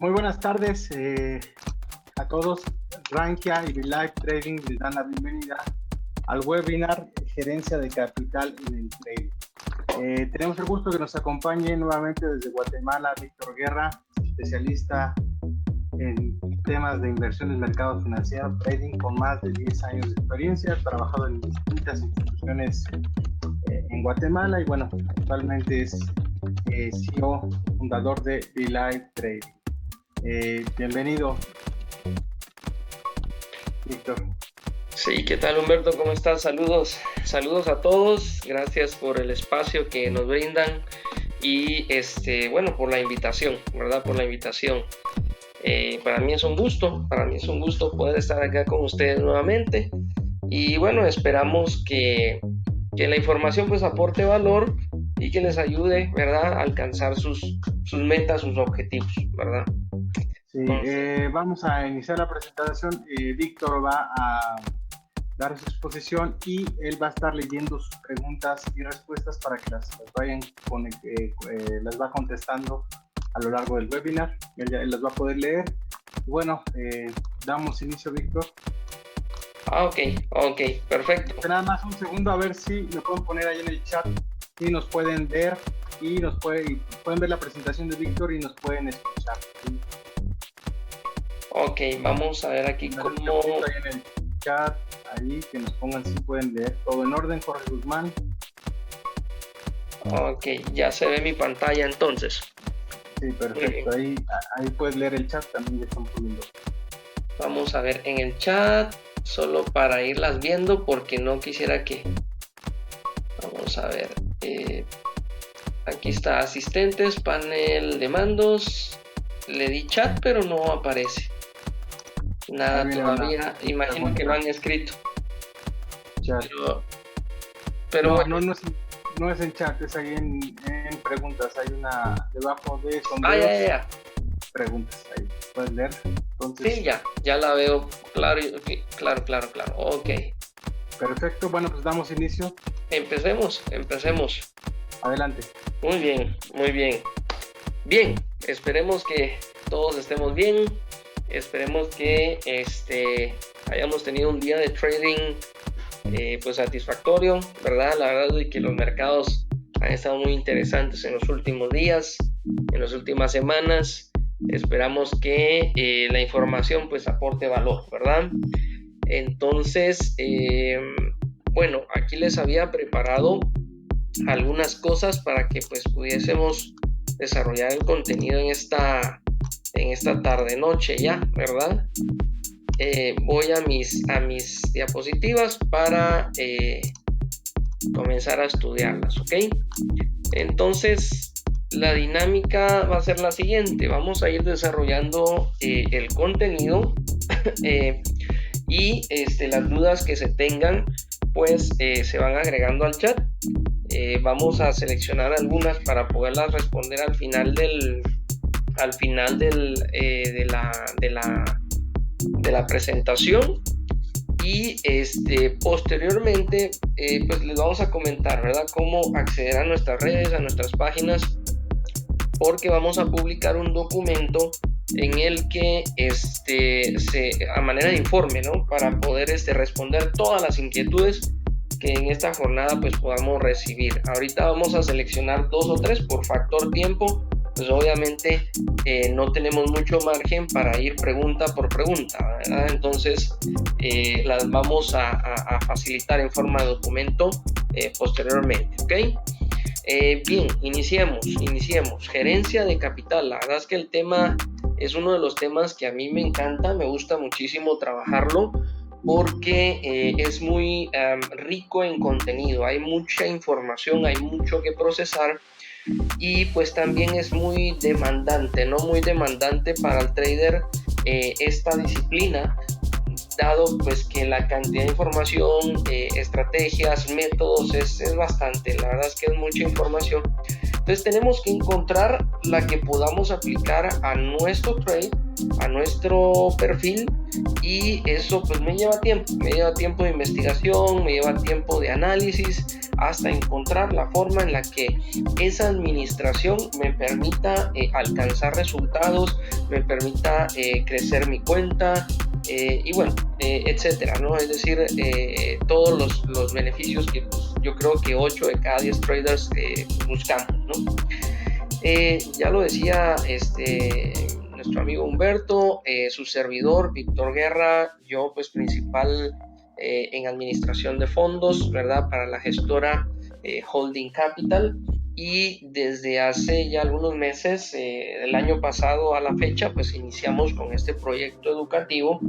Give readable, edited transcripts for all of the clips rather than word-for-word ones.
Muy buenas tardes a todos. Rankia y Live Trading les dan la bienvenida al webinar Gerencia de Capital en el Trading. Tenemos el gusto que nos acompañe nuevamente desde Guatemala Víctor Guerra, especialista en temas de inversiones, mercados financieros, trading, con más de 10 años de experiencia. Ha trabajado en distintas instituciones en Guatemala y bueno, actualmente es CEO, fundador de Live Trading. Bienvenido, Víctor. Sí, ¿qué tal, Humberto? ¿Cómo estás? Saludos a todos. Gracias por el espacio que nos brindan y por la invitación, ¿verdad? Por la invitación. Para mí es un gusto poder estar acá con ustedes nuevamente y bueno, esperamos que la información pues aporte valor y que les ayude, ¿verdad?, a alcanzar sus metas, sus objetivos, ¿verdad? Sí, vamos a iniciar la presentación. Víctor va a dar su exposición y él va a estar leyendo sus preguntas y respuestas para que las va contestando a lo largo del webinar. Él las va a poder leer. Bueno, damos inicio, Víctor. Ok, perfecto. Nada más un segundo, a ver si lo pueden poner ahí en el chat y nos pueden ver y pueden ver la presentación de Víctor y nos pueden escuchar. ¿Sí? Ok, vamos a ver aquí cómo... Ahí en el chat, ahí que nos pongan si pueden leer todo en orden. Jorge Guzmán. Ok, ya se ve mi pantalla entonces. Sí, perfecto. Ahí puedes leer el chat, también ya están poniendo. Vamos a ver en el chat, solo para irlas viendo, porque no quisiera que... Vamos a ver. Aquí está asistentes, panel de mandos. Le di chat, pero no aparece nada todavía. Imagino que lo han escrito. Chat. Pero bueno. No es en chat, es ahí en preguntas. Hay una debajo de sombreros. Ya. Preguntas ahí. ¿Puedes leer? Entonces... Sí, ya la veo. Claro. Ok. Perfecto. Bueno, pues damos inicio. Empecemos. Adelante. Muy bien. Bien, esperemos que todos estemos bien. Esperemos que hayamos tenido un día de trading pues satisfactorio, ¿verdad? La verdad es que los mercados han estado muy interesantes en los últimos días, en las últimas semanas. Esperamos que la información pues aporte valor, ¿verdad? Entonces, bueno, aquí les había preparado algunas cosas para que pues pudiésemos desarrollar el contenido en esta tarde noche ya, ¿verdad? Voy a mis diapositivas para comenzar a estudiarlas, ¿ok? Entonces la dinámica va a ser la siguiente. Vamos a ir desarrollando el contenido y las dudas que se tengan pues se van agregando al chat. Vamos a seleccionar algunas para poderlas responder al final de la presentación y posteriormente pues les vamos a comentar, ¿verdad?, cómo acceder a nuestras redes, a nuestras páginas, porque vamos a publicar un documento en el que a manera de informe, ¿no?, para poder responder todas las inquietudes que en esta jornada pues podamos recibir. Ahorita vamos a seleccionar 2 o 3 por factor tiempo, pues obviamente no tenemos mucho margen para ir pregunta por pregunta, ¿verdad? Entonces las vamos a facilitar en forma de documento posteriormente, ¿ok? Bien, iniciemos. Gerencia de capital. La verdad es que el tema es uno de los temas que a mí me encanta, me gusta muchísimo trabajarlo, porque es muy rico en contenido, hay mucha información, hay mucho que procesar y pues también es muy demandante, ¿no? Muy demandante para el trader esta disciplina, dado pues que la cantidad de información, estrategias, métodos es bastante. La verdad es que es mucha información Entonces tenemos que encontrar la que podamos aplicar a nuestro trade, a nuestro perfil, y eso pues me lleva tiempo de investigación, me lleva tiempo de análisis, hasta encontrar la forma en la que esa administración me permita alcanzar resultados, me permita crecer mi cuenta, y bueno, etcétera, ¿no? Es decir, todos los beneficios que pues, yo creo que 8 de cada 10 traders buscamos, ¿no? Ya lo decía nuestro amigo Humberto, su servidor Víctor Guerra, yo pues principal en administración de fondos, ¿verdad? Para la gestora Holding Capital, y desde hace ya algunos meses, del año pasado a la fecha, pues iniciamos con este proyecto educativo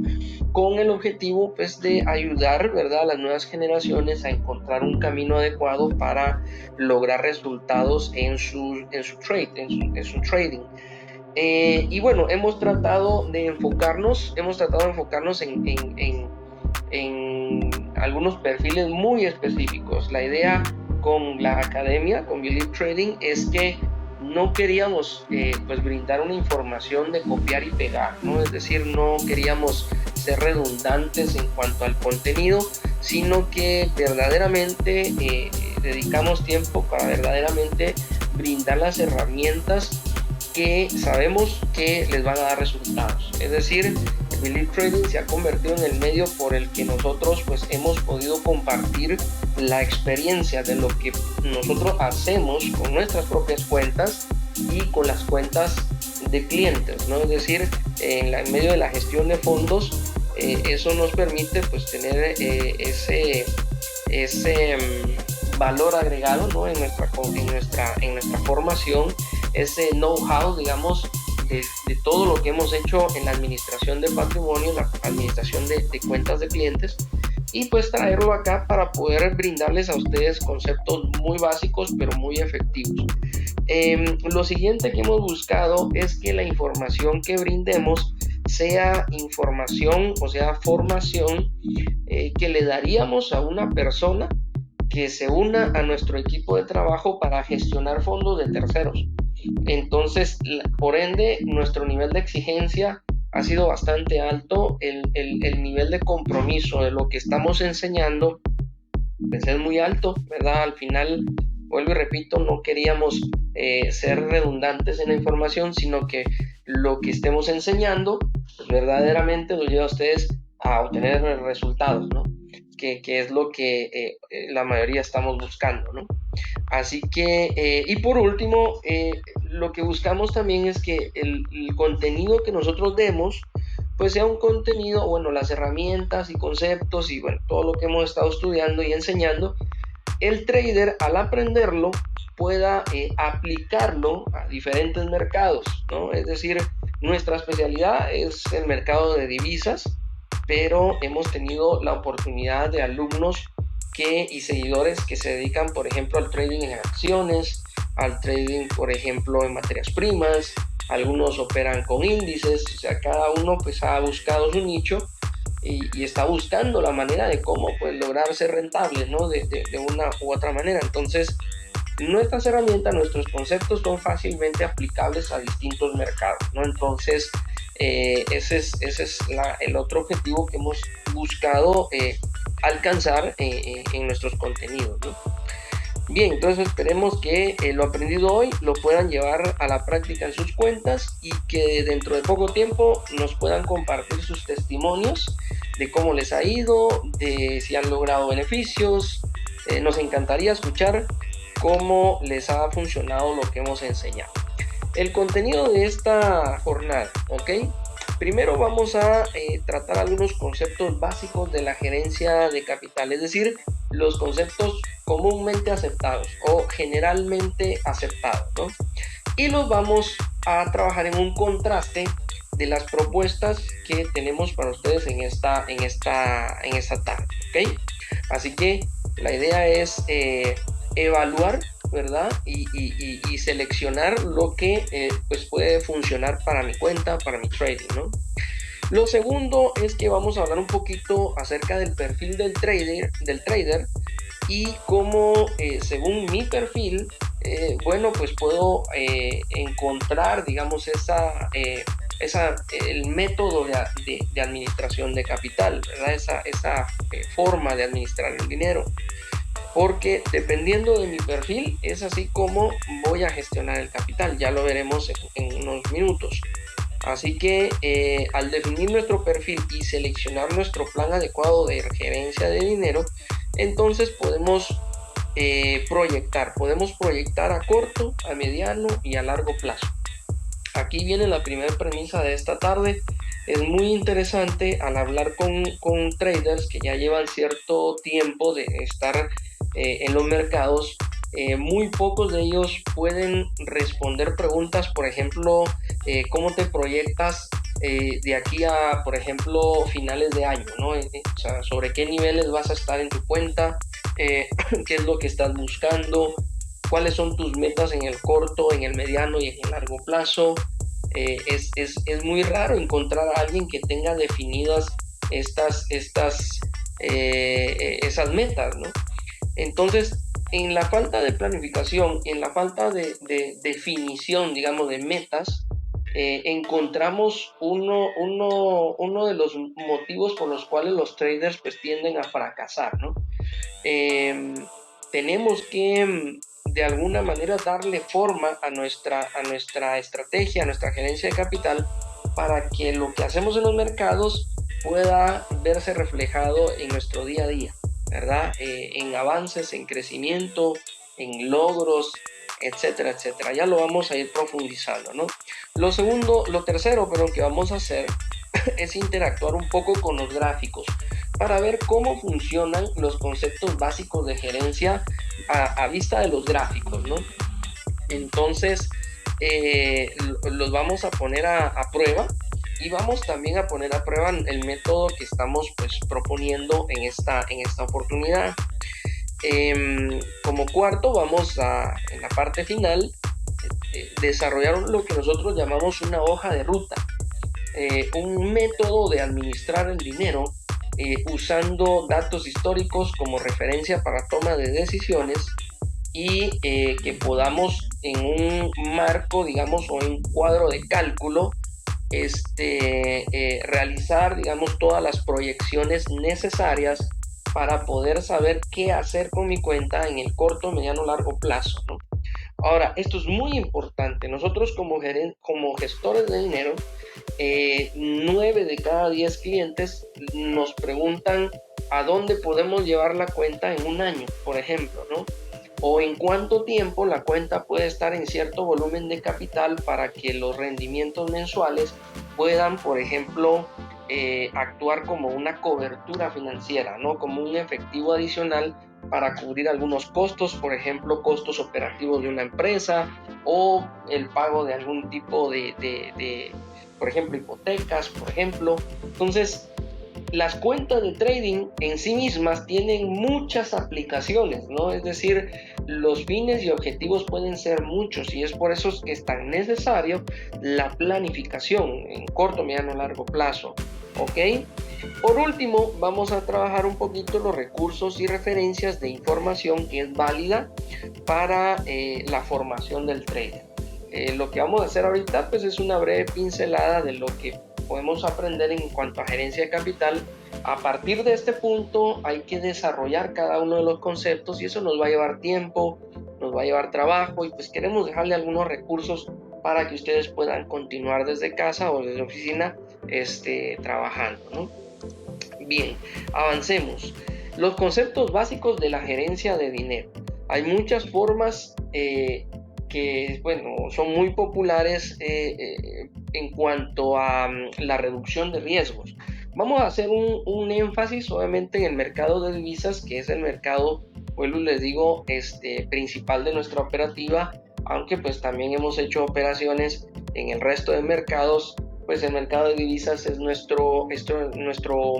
con el objetivo pues de ayudar, ¿verdad?, a las nuevas generaciones a encontrar un camino adecuado para lograr resultados en su trading. Y bueno, hemos tratado de enfocarnos en algunos perfiles muy específicos. La idea con la academia, con Believe Trading, es que no queríamos pues brindar una información de copiar y pegar, ¿no? Es decir, no queríamos ser redundantes en cuanto al contenido, sino que verdaderamente dedicamos tiempo para verdaderamente brindar las herramientas que sabemos que les van a dar resultados. Es decir, Believe Trading se ha convertido en el medio por el que nosotros pues hemos podido compartir la experiencia de lo que nosotros hacemos con nuestras propias cuentas y con las cuentas de clientes, ¿no? Es decir, en medio de la gestión de fondos, eso nos permite pues tener ese valor agregado, ¿no? en nuestra formación, ese know-how, digamos, de todo lo que hemos hecho en la administración de patrimonio, en la administración de cuentas de clientes, y pues traerlo acá para poder brindarles a ustedes conceptos muy básicos pero muy efectivos. Lo siguiente que hemos buscado es que la información que brindemos sea información, o sea, formación que le daríamos a una persona que se una a nuestro equipo de trabajo para gestionar fondos de terceros. Entonces, por ende, nuestro nivel de exigencia ha sido bastante alto. El nivel de compromiso de lo que estamos enseñando pues es muy alto, ¿verdad? Al final, vuelvo y repito, no queríamos ser redundantes en la información, sino que lo que estemos enseñando pues, verdaderamente los lleva a ustedes a obtener resultados, ¿no? Que es lo que la mayoría estamos buscando, ¿no? Así que, y por último, lo que buscamos también es que el contenido que nosotros demos, pues sea un contenido, bueno, las herramientas y conceptos y bueno, todo lo que hemos estado estudiando y enseñando, el trader al aprenderlo pueda aplicarlo a diferentes mercados, ¿no? Es decir, nuestra especialidad es el mercado de divisas, pero hemos tenido la oportunidad de alumnos y seguidores que se dedican, por ejemplo, al trading en acciones, al trading, por ejemplo, en materias primas. Algunos operan con índices, o sea, cada uno pues ha buscado su nicho y está buscando la manera de cómo pues lograr ser rentable, ¿no? De una u otra manera. Entonces, nuestras herramientas, nuestros conceptos son fácilmente aplicables a distintos mercados, ¿no? Entonces, ese es el otro objetivo que hemos buscado alcanzar en nuestros contenidos, ¿no? Bien, entonces esperemos que lo aprendido hoy lo puedan llevar a la práctica en sus cuentas y que dentro de poco tiempo nos puedan compartir sus testimonios de cómo les ha ido, de si han logrado beneficios. Nos encantaría escuchar cómo les ha funcionado lo que hemos enseñado. El contenido de esta jornada, ¿ok? Primero vamos a tratar algunos conceptos básicos de la gerencia de capital, es decir, los conceptos comúnmente aceptados o generalmente aceptados, ¿no? Y los vamos a trabajar en un contraste de las propuestas que tenemos para ustedes en esta tarde, ¿ok? Así que la idea es evaluar, ¿verdad? Y seleccionar lo que pues puede funcionar para mi cuenta, para mi trading, ¿no? Lo segundo es que vamos a hablar un poquito acerca del perfil del trader y cómo según mi perfil bueno, pues puedo encontrar, digamos, el método de administración de capital, ¿verdad? Esa forma de administrar el dinero. Porque dependiendo de mi perfil, es así como voy a gestionar el capital. Ya lo veremos en unos minutos. Así que al definir nuestro perfil y seleccionar nuestro plan adecuado de gerencia de dinero, entonces podemos proyectar a corto, a mediano y a largo plazo. Aquí viene la primera premisa de esta tarde. Es muy interesante al hablar con traders que ya llevan cierto tiempo de estar en los mercados. Muy pocos de ellos pueden responder preguntas, por ejemplo, ¿cómo te proyectas de aquí a, por ejemplo, finales de año, ¿no? O sea, sobre qué niveles vas a estar en tu cuenta, qué es lo que estás buscando, cuáles son tus metas en el corto, en el mediano y en el largo plazo. Es muy raro encontrar a alguien que tenga definidas esas metas, ¿no? Entonces, en la falta de planificación, en la falta de definición, digamos, de metas, encontramos uno de los motivos por los cuales los traders pues tienden a fracasar, ¿no? Tenemos que de alguna manera darle forma a nuestra estrategia, a nuestra gerencia de capital, para que lo que hacemos en los mercados pueda verse reflejado en nuestro día a día, ¿verdad? En avances, en crecimiento, en logros, etcétera, etcétera. Ya lo vamos a ir profundizando, ¿no? Lo tercero, que vamos a hacer es interactuar un poco con los gráficos para ver cómo funcionan los conceptos básicos de gerencia a vista de los gráficos, ¿no? Entonces, los vamos a poner a prueba y vamos también a poner a prueba el método que estamos pues proponiendo en esta oportunidad. Como cuarto, vamos a, en la parte final, desarrollar lo que nosotros llamamos una hoja de ruta, un método de administrar el dinero usando datos históricos como referencia para toma de decisiones y que podamos en un marco, digamos, o en un cuadro de cálculo, realizar, digamos, todas las proyecciones necesarias para poder saber qué hacer con mi cuenta en el corto, mediano, largo plazo, ¿no? Ahora, esto es muy importante. Nosotros como gestores de dinero, 9 de cada 10 clientes nos preguntan a dónde podemos llevar la cuenta en un año, por ejemplo, ¿no? O en cuánto tiempo la cuenta puede estar en cierto volumen de capital para que los rendimientos mensuales puedan, por ejemplo, actuar como una cobertura financiera, ¿no? Como un efectivo adicional para cubrir algunos costos, por ejemplo, costos operativos de una empresa o el pago de algún tipo de por ejemplo, hipotecas, por ejemplo. Entonces, las cuentas de trading en sí mismas tienen muchas aplicaciones, ¿no? Es decir, los fines y objetivos pueden ser muchos y es por eso que es tan necesario la planificación en corto, mediano, largo plazo, ¿ok? Por último, vamos a trabajar un poquito los recursos y referencias de información que es válida para la formación del trader. Lo que vamos a hacer ahorita pues es una breve pincelada de lo que podemos aprender en cuanto a gerencia de capital. A partir de este punto hay que desarrollar cada uno de los conceptos y eso nos va a llevar tiempo, nos va a llevar trabajo y pues queremos dejarle algunos recursos para que ustedes puedan continuar desde casa o desde oficina trabajando, ¿no? Bien, avancemos. Los conceptos básicos de la gerencia de dinero. Hay muchas formas que, bueno, son muy populares en cuanto a la reducción de riesgos. Vamos a hacer un énfasis obviamente en el mercado de divisas, que es el mercado, vuelvo y les digo, principal de nuestra operativa, aunque pues también hemos hecho operaciones en el resto de mercados. Pues el mercado de divisas es nuestro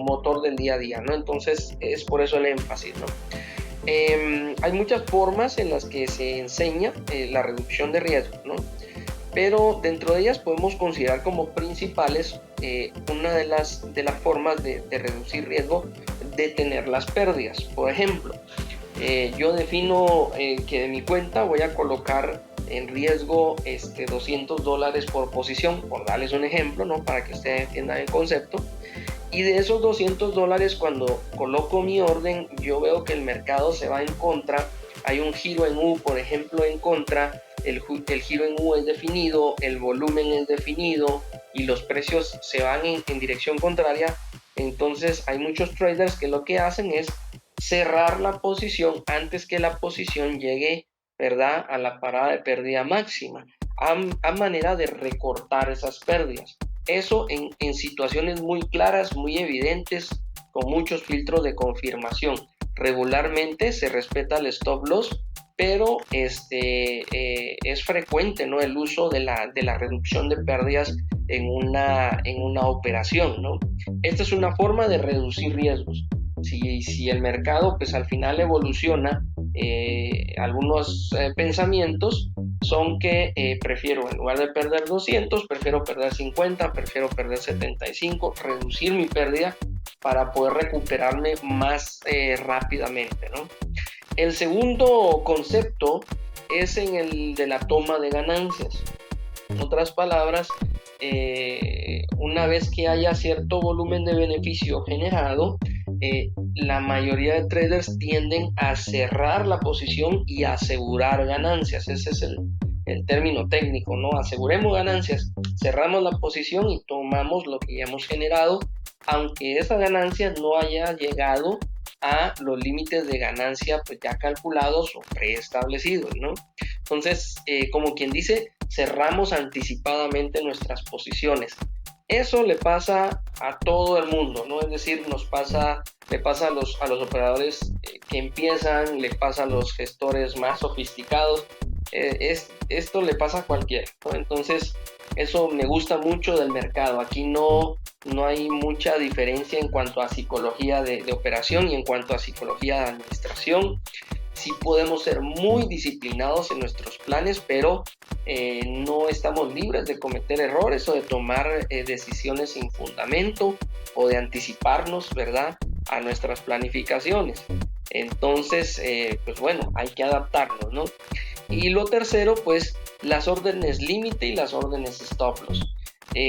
motor del día a día, ¿no? Entonces es por eso el énfasis, ¿no? Hay muchas formas en las que se enseña la reducción de riesgo, ¿no? Pero dentro de ellas podemos considerar como principales una de las formas de reducir riesgo, detener las pérdidas. Por ejemplo, Yo defino que de mi cuenta voy a colocar en riesgo $200 por posición, por darles un ejemplo, ¿no? Para que ustedes entiendan el concepto. Y de esos $200, cuando coloco mi orden, yo veo que el mercado se va en contra. Hay un giro en U, por ejemplo, en contra. El giro en U es definido, el volumen es definido y los precios se van en dirección contraria. Entonces hay muchos traders que lo que hacen es cerrar la posición antes que la posición llegue, ¿verdad?, a la parada de pérdida máxima, a manera de recortar esas pérdidas. Eso en situaciones muy claras, muy evidentes, con muchos filtros de confirmación. Regularmente se respeta el stop loss, pero es frecuente, ¿no?, el uso de la reducción de pérdidas en una operación, ¿no? Esta es una forma de reducir riesgos. Si el mercado pues al final evoluciona, algunos pensamientos son que prefiero, en lugar de perder 200, prefiero perder 50, prefiero perder 75, reducir mi pérdida para poder recuperarme más rápidamente, ¿no? El segundo concepto es en el de la toma de ganancias. En otras palabras, una vez que haya cierto volumen de beneficio generado, la mayoría de traders tienden a cerrar la posición y asegurar ganancias. Ese es el término técnico, ¿no? Aseguremos ganancias, cerramos la posición y tomamos lo que ya hemos generado, aunque esa ganancia no haya llegado a los límites de ganancia pues ya calculados o preestablecidos, ¿no? Entonces, como quien dice, cerramos anticipadamente nuestras posiciones. Eso le pasa a todo el mundo, ¿no? Es decir, le pasa a los operadores que empiezan, le pasa a los gestores más sofisticados. Esto le pasa a cualquiera, ¿no? Entonces, eso me gusta mucho del mercado. Aquí no hay mucha diferencia en cuanto a psicología de operación y en cuanto a psicología de administración. Sí podemos ser muy disciplinados en nuestros planes, pero no estamos libres de cometer errores o de tomar decisiones sin fundamento o de anticiparnos, ¿verdad?, a nuestras planificaciones. Entonces, pues bueno, hay que adaptarnos, ¿no? Y lo tercero, pues, las órdenes límite y las órdenes stop loss.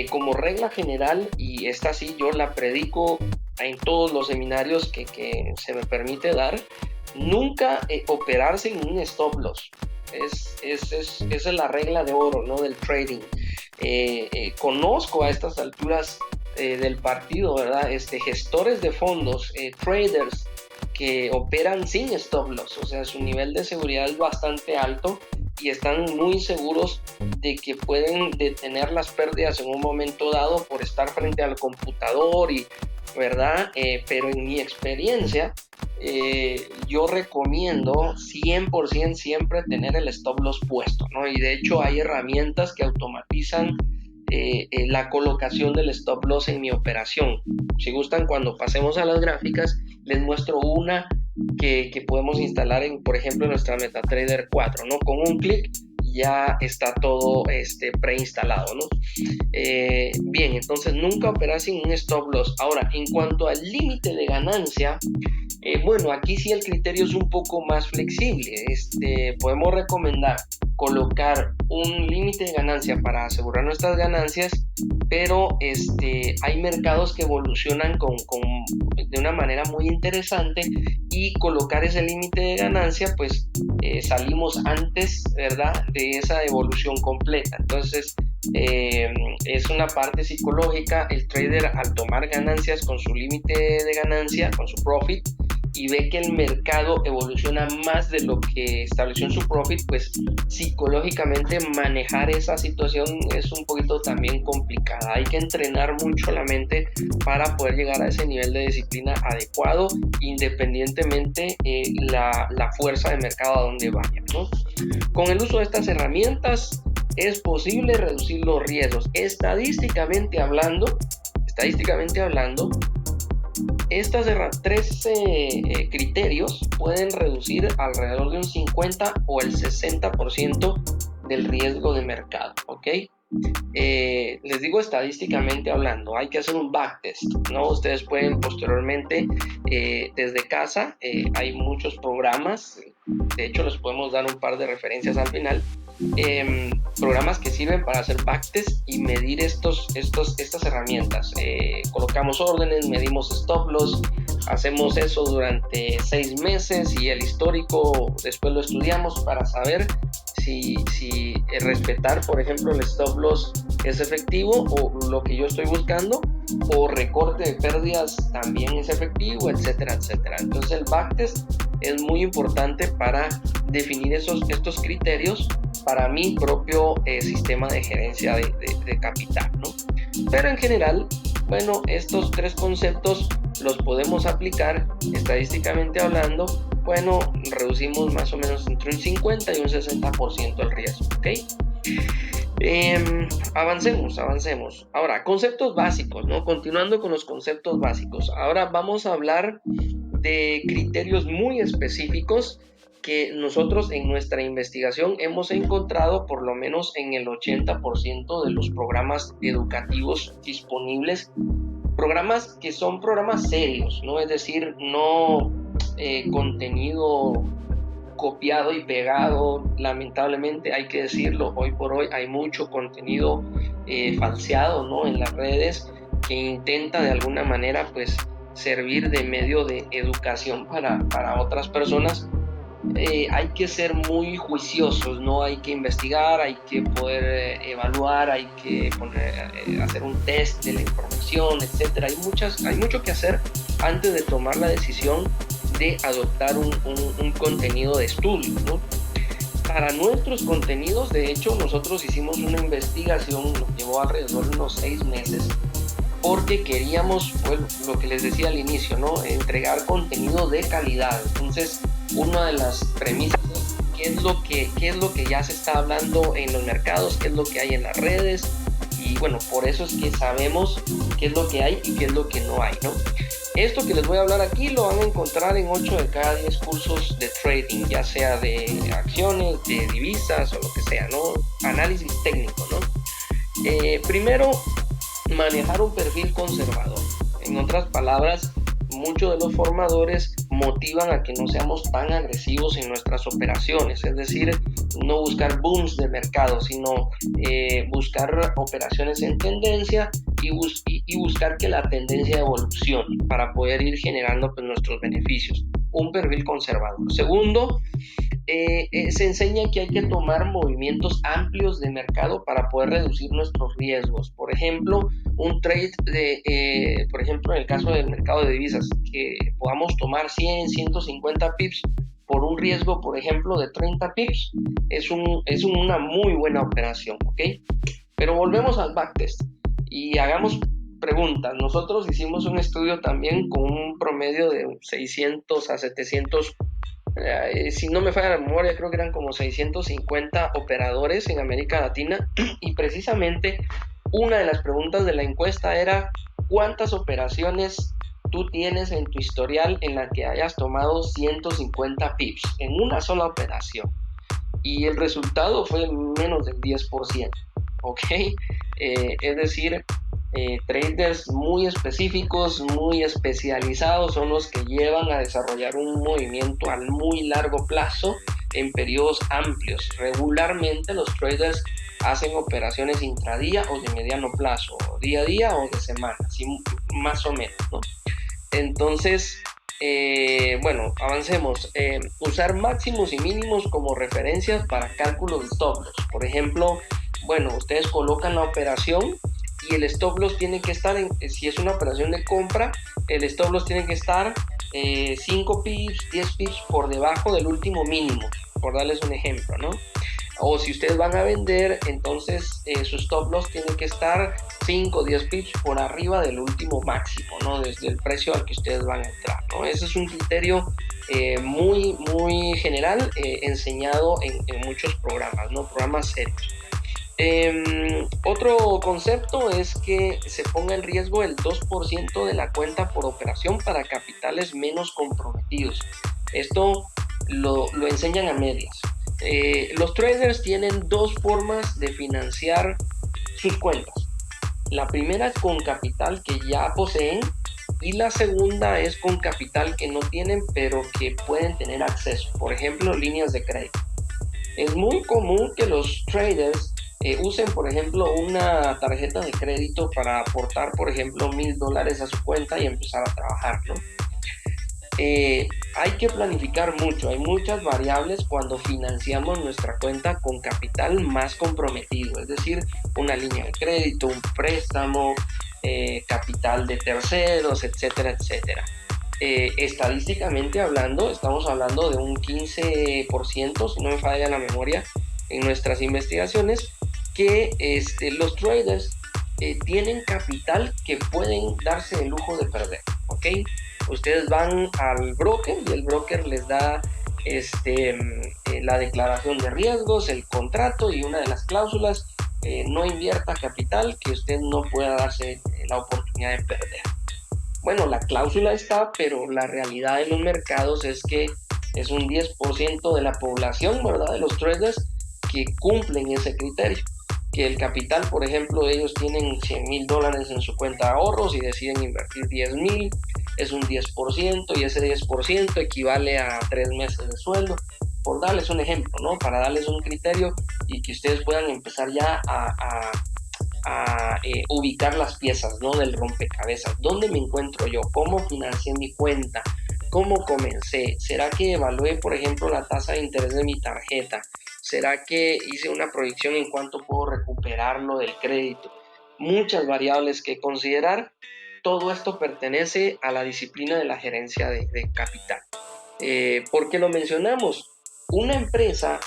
Como regla general, y esta sí yo la predico en todos los seminarios que se me permite dar, nunca operar sin un stop loss. Esa es la regla de oro, ¿no?, del trading. Conozco a estas alturas del partido, ¿verdad?, gestores de fondos, traders que operan sin stop loss, o sea, su nivel de seguridad es bastante alto y están muy seguros de que pueden detener las pérdidas en un momento dado por estar frente al computador, ¿verdad? Pero en mi experiencia, yo recomiendo 100% siempre tener el stop loss puesto, ¿no? Y de hecho hay herramientas que automatizan la colocación del stop loss en mi operación. Si gustan, cuando pasemos a las gráficas, les muestro una que podemos instalar por ejemplo, en nuestra MetaTrader 4, ¿no? Con un clic ya está todo preinstalado, ¿no? Bien, entonces nunca operar sin un stop loss. Ahora, en cuanto al límite de ganancia, bueno, aquí sí el criterio es un poco más flexible. Podemos recomendar colocar un límite de ganancia para asegurar nuestras ganancias, pero hay mercados que evolucionan de una manera muy interesante, y colocar ese límite de ganancia, pues salimos antes, ¿verdad?, de esa evolución completa. Entonces, es una parte psicológica. El trader, al tomar ganancias con su límite de ganancia, con su profit, y ve que el mercado evoluciona más de lo que estableció en su profit, pues psicológicamente manejar esa situación es un poquito también complicada. Hay que entrenar mucho la mente para poder llegar a ese nivel de disciplina adecuado, independientemente la fuerza de mercado a donde vaya, ¿no? Con el uso de estas herramientas es posible reducir los riesgos. Estadísticamente hablando, estas tres criterios pueden reducir alrededor de un 50 o el 60% del riesgo de mercado, ¿ok? Les digo estadísticamente hablando, hay que hacer un backtest, ¿no? Ustedes pueden posteriormente, desde casa, hay muchos programas, de hecho les podemos dar un par de referencias al final, programas que sirven para hacer backtest y medir estas herramientas. Colocamos órdenes, medimos stop loss, hacemos eso durante 6 meses y el histórico después lo estudiamos para saber si respetar, por ejemplo, el stop loss es efectivo o lo que yo estoy buscando, o recorte de pérdidas también es efectivo, etcétera, etcétera. Entonces el backtest es muy importante para definir estos criterios para mi propio sistema de gerencia de capital, ¿no? Pero en general, bueno, estos 3 conceptos los podemos aplicar estadísticamente hablando. Bueno, reducimos más o menos entre un 50 y un 60% el riesgo, ¿ok? Avancemos. Ahora, conceptos básicos, ¿no? Continuando con los conceptos básicos. Ahora vamos a hablar de criterios muy específicos que nosotros en nuestra investigación hemos encontrado por lo menos en el 80% de los programas educativos disponibles. Programas que son programas serios, ¿no? Es decir, no contenido copiado y pegado. Lamentablemente hay que decirlo, hoy por hoy hay mucho contenido falseado, ¿no? En las redes que intenta de alguna manera pues servir de medio de educación para otras personas. Hay que ser muy juiciosos, ¿no? Hay que investigar, hay que poder evaluar, hay que hacer un test de la información, etcétera. Hay mucho que hacer antes de tomar la decisión de adoptar un contenido de estudio, ¿no? Para nuestros contenidos, de hecho, nosotros hicimos una investigación, nos llevó alrededor de unos 6 meses, porque queríamos, bueno, lo que les decía al inicio, ¿no? Entregar contenido de calidad. Entonces, una de las premisas es qué es lo que ya se está hablando en los mercados, qué es lo que hay en las redes, y bueno, por eso es que sabemos qué es lo que hay y qué es lo que no hay, ¿no? Esto que les voy a hablar aquí lo van a encontrar en 8 de cada 10 cursos de trading, ya sea de acciones, de divisas o lo que sea, ¿no? Análisis técnico, ¿no? Primero, manejar un perfil conservador. En otras palabras, muchos de los formadores motivan a que no seamos tan agresivos en nuestras operaciones, es decir, no buscar booms de mercado, sino buscar operaciones en tendencia y buscar que la tendencia evolucione para poder ir generando pues, nuestros beneficios. Un perfil conservador. Segundo, se enseña que hay que tomar movimientos amplios de mercado para poder reducir nuestros riesgos. Por ejemplo, un trade por ejemplo, en el caso del mercado de divisas, que podamos tomar 100, 150 pips por un riesgo, por ejemplo, de 30 pips, es una muy buena operación, ¿ok? Pero volvemos al backtest y hagamos preguntas. Nosotros hicimos un estudio también con un promedio de 600 a 700, si no me falla la memoria, creo que eran como 650 operadores en América Latina, y precisamente una de las preguntas de la encuesta era ¿cuántas operaciones tú tienes en tu historial en la que hayas tomado 150 pips en una sola operación? Y el resultado fue menos del 10%, ¿ok? Es decir, traders muy específicos, muy especializados son los que llevan a desarrollar un movimiento a muy largo plazo en periodos amplios. Regularmente los traders hacen operaciones intradía o de mediano plazo, día a día o de semana, así más o menos, ¿no? Entonces, bueno, avancemos. Usar máximos y mínimos como referencias para cálculos de stop loss. Por ejemplo, bueno, ustedes colocan la operación y el stop loss tiene que estar, si es una operación de compra, el stop loss tiene que estar 5 pips, 10 pips por debajo del último mínimo, por darles un ejemplo, ¿no? O si ustedes van a vender, entonces su stop loss tiene que estar 5 o 10 pips por arriba del último máximo, ¿no? Desde el precio al que ustedes van a entrar, ¿no? Ese es un criterio muy, muy general, enseñado en muchos programas, ¿no? Programas serios. Otro concepto es que se ponga en riesgo el 2% de la cuenta por operación para capitales menos comprometidos. Esto lo enseñan a medias. Los traders tienen 2 formas de financiar sus cuentas. La primera es con capital que ya poseen y la segunda es con capital que no tienen pero que pueden tener acceso, por ejemplo líneas de crédito. Es muy común que los traders usen, por ejemplo, una tarjeta de crédito para aportar, por ejemplo, $1,000 a su cuenta y empezar a trabajar, ¿no? Hay que planificar mucho, hay muchas variables cuando financiamos nuestra cuenta con capital más comprometido, es decir, una línea de crédito, un préstamo, capital de terceros, etcétera, etcétera. Estadísticamente hablando, estamos hablando de un 15%, si no me falla la memoria, en nuestras investigaciones, que los traders tienen capital que pueden darse el lujo de perder, ¿ok? Ustedes van al broker y el broker les da la declaración de riesgos, el contrato y una de las cláusulas, no invierta capital que usted no pueda darse la oportunidad de perder. Bueno, la cláusula está, pero la realidad de los mercados es que es un 10% de la población, ¿verdad?, de los traders que cumplen ese criterio. Que el capital, por ejemplo, ellos tienen $100,000 en su cuenta de ahorros y deciden invertir 10,000, es un 10% y ese 10% equivale a 3 meses de sueldo, por darles un ejemplo, ¿no? Para darles un criterio y que ustedes puedan empezar ya a ubicar las piezas, ¿no?, del rompecabezas. ¿Dónde me encuentro yo? ¿Cómo financié mi cuenta? ¿Cómo comencé? ¿Será que evalué, por ejemplo, la tasa de interés de mi tarjeta? ¿Será que hice una proyección en cuánto puedo recuperarlo del crédito? Muchas variables que considerar. Todo esto pertenece a la disciplina de la gerencia de capital. ¿Por qué lo mencionamos? Una empresa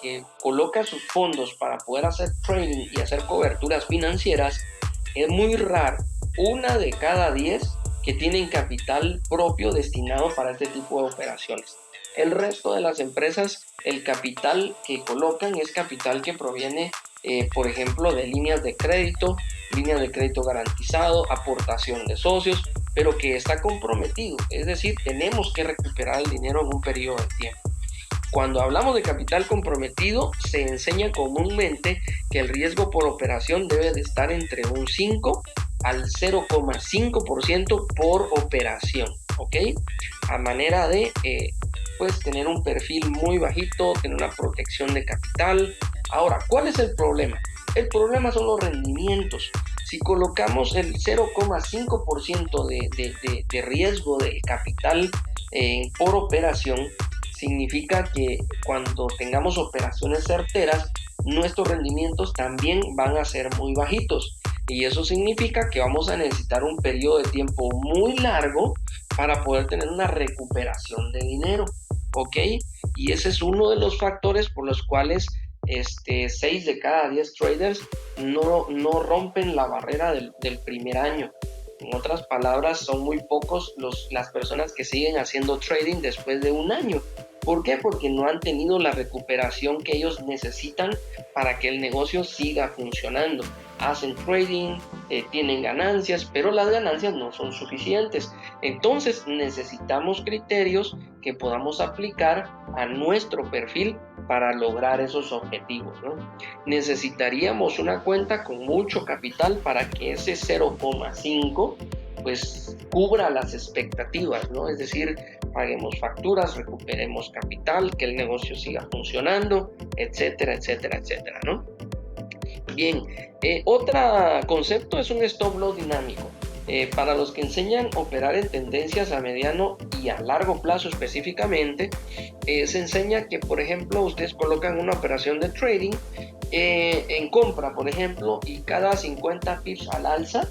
que coloca sus fondos para poder hacer trading y hacer coberturas financieras, es muy raro, 1 de cada 10 que tienen capital propio destinado para este tipo de operaciones. El resto de las empresas, el capital que colocan es capital que proviene, por ejemplo, de líneas de crédito garantizado, aportación de socios, pero que está comprometido, es decir, tenemos que recuperar el dinero en un periodo de tiempo. Cuando hablamos de capital comprometido, se enseña comúnmente que el riesgo por operación debe de estar entre un 5 al 0,5% por operación, ¿ok? A manera de pues tener un perfil muy bajito, tener una protección de capital. Ahora, ¿cuál es el problema? El problema son los rendimientos. Si colocamos el 0,5% de riesgo de capital por operación, significa que cuando tengamos operaciones certeras, nuestros rendimientos también van a ser muy bajitos. Y eso significa que vamos a necesitar un periodo de tiempo muy largo para poder tener una recuperación de dinero, ¿ok? Y ese es uno de los factores por los cuales 6 de cada 10 traders no rompen la barrera del primer año. En otras palabras, son muy pocos las personas que siguen haciendo trading después de un año. ¿Por qué? Porque no han tenido la recuperación que ellos necesitan para que el negocio siga funcionando. Hacen trading, tienen ganancias, pero las ganancias no son suficientes. Entonces necesitamos criterios que podamos aplicar a nuestro perfil para lograr esos objetivos, ¿no? Necesitaríamos una cuenta con mucho capital para que ese 0,5 pues cubra las expectativas, ¿no? Es decir, paguemos facturas, recuperemos capital, que el negocio siga funcionando, etcétera, etcétera, etcétera, ¿no? Bien, otro concepto es un stop loss dinámico. Para los que enseñan a operar en tendencias a mediano y a largo plazo específicamente, se enseña que, por ejemplo, ustedes colocan una operación de trading en compra, por ejemplo, y cada 50 pips al alza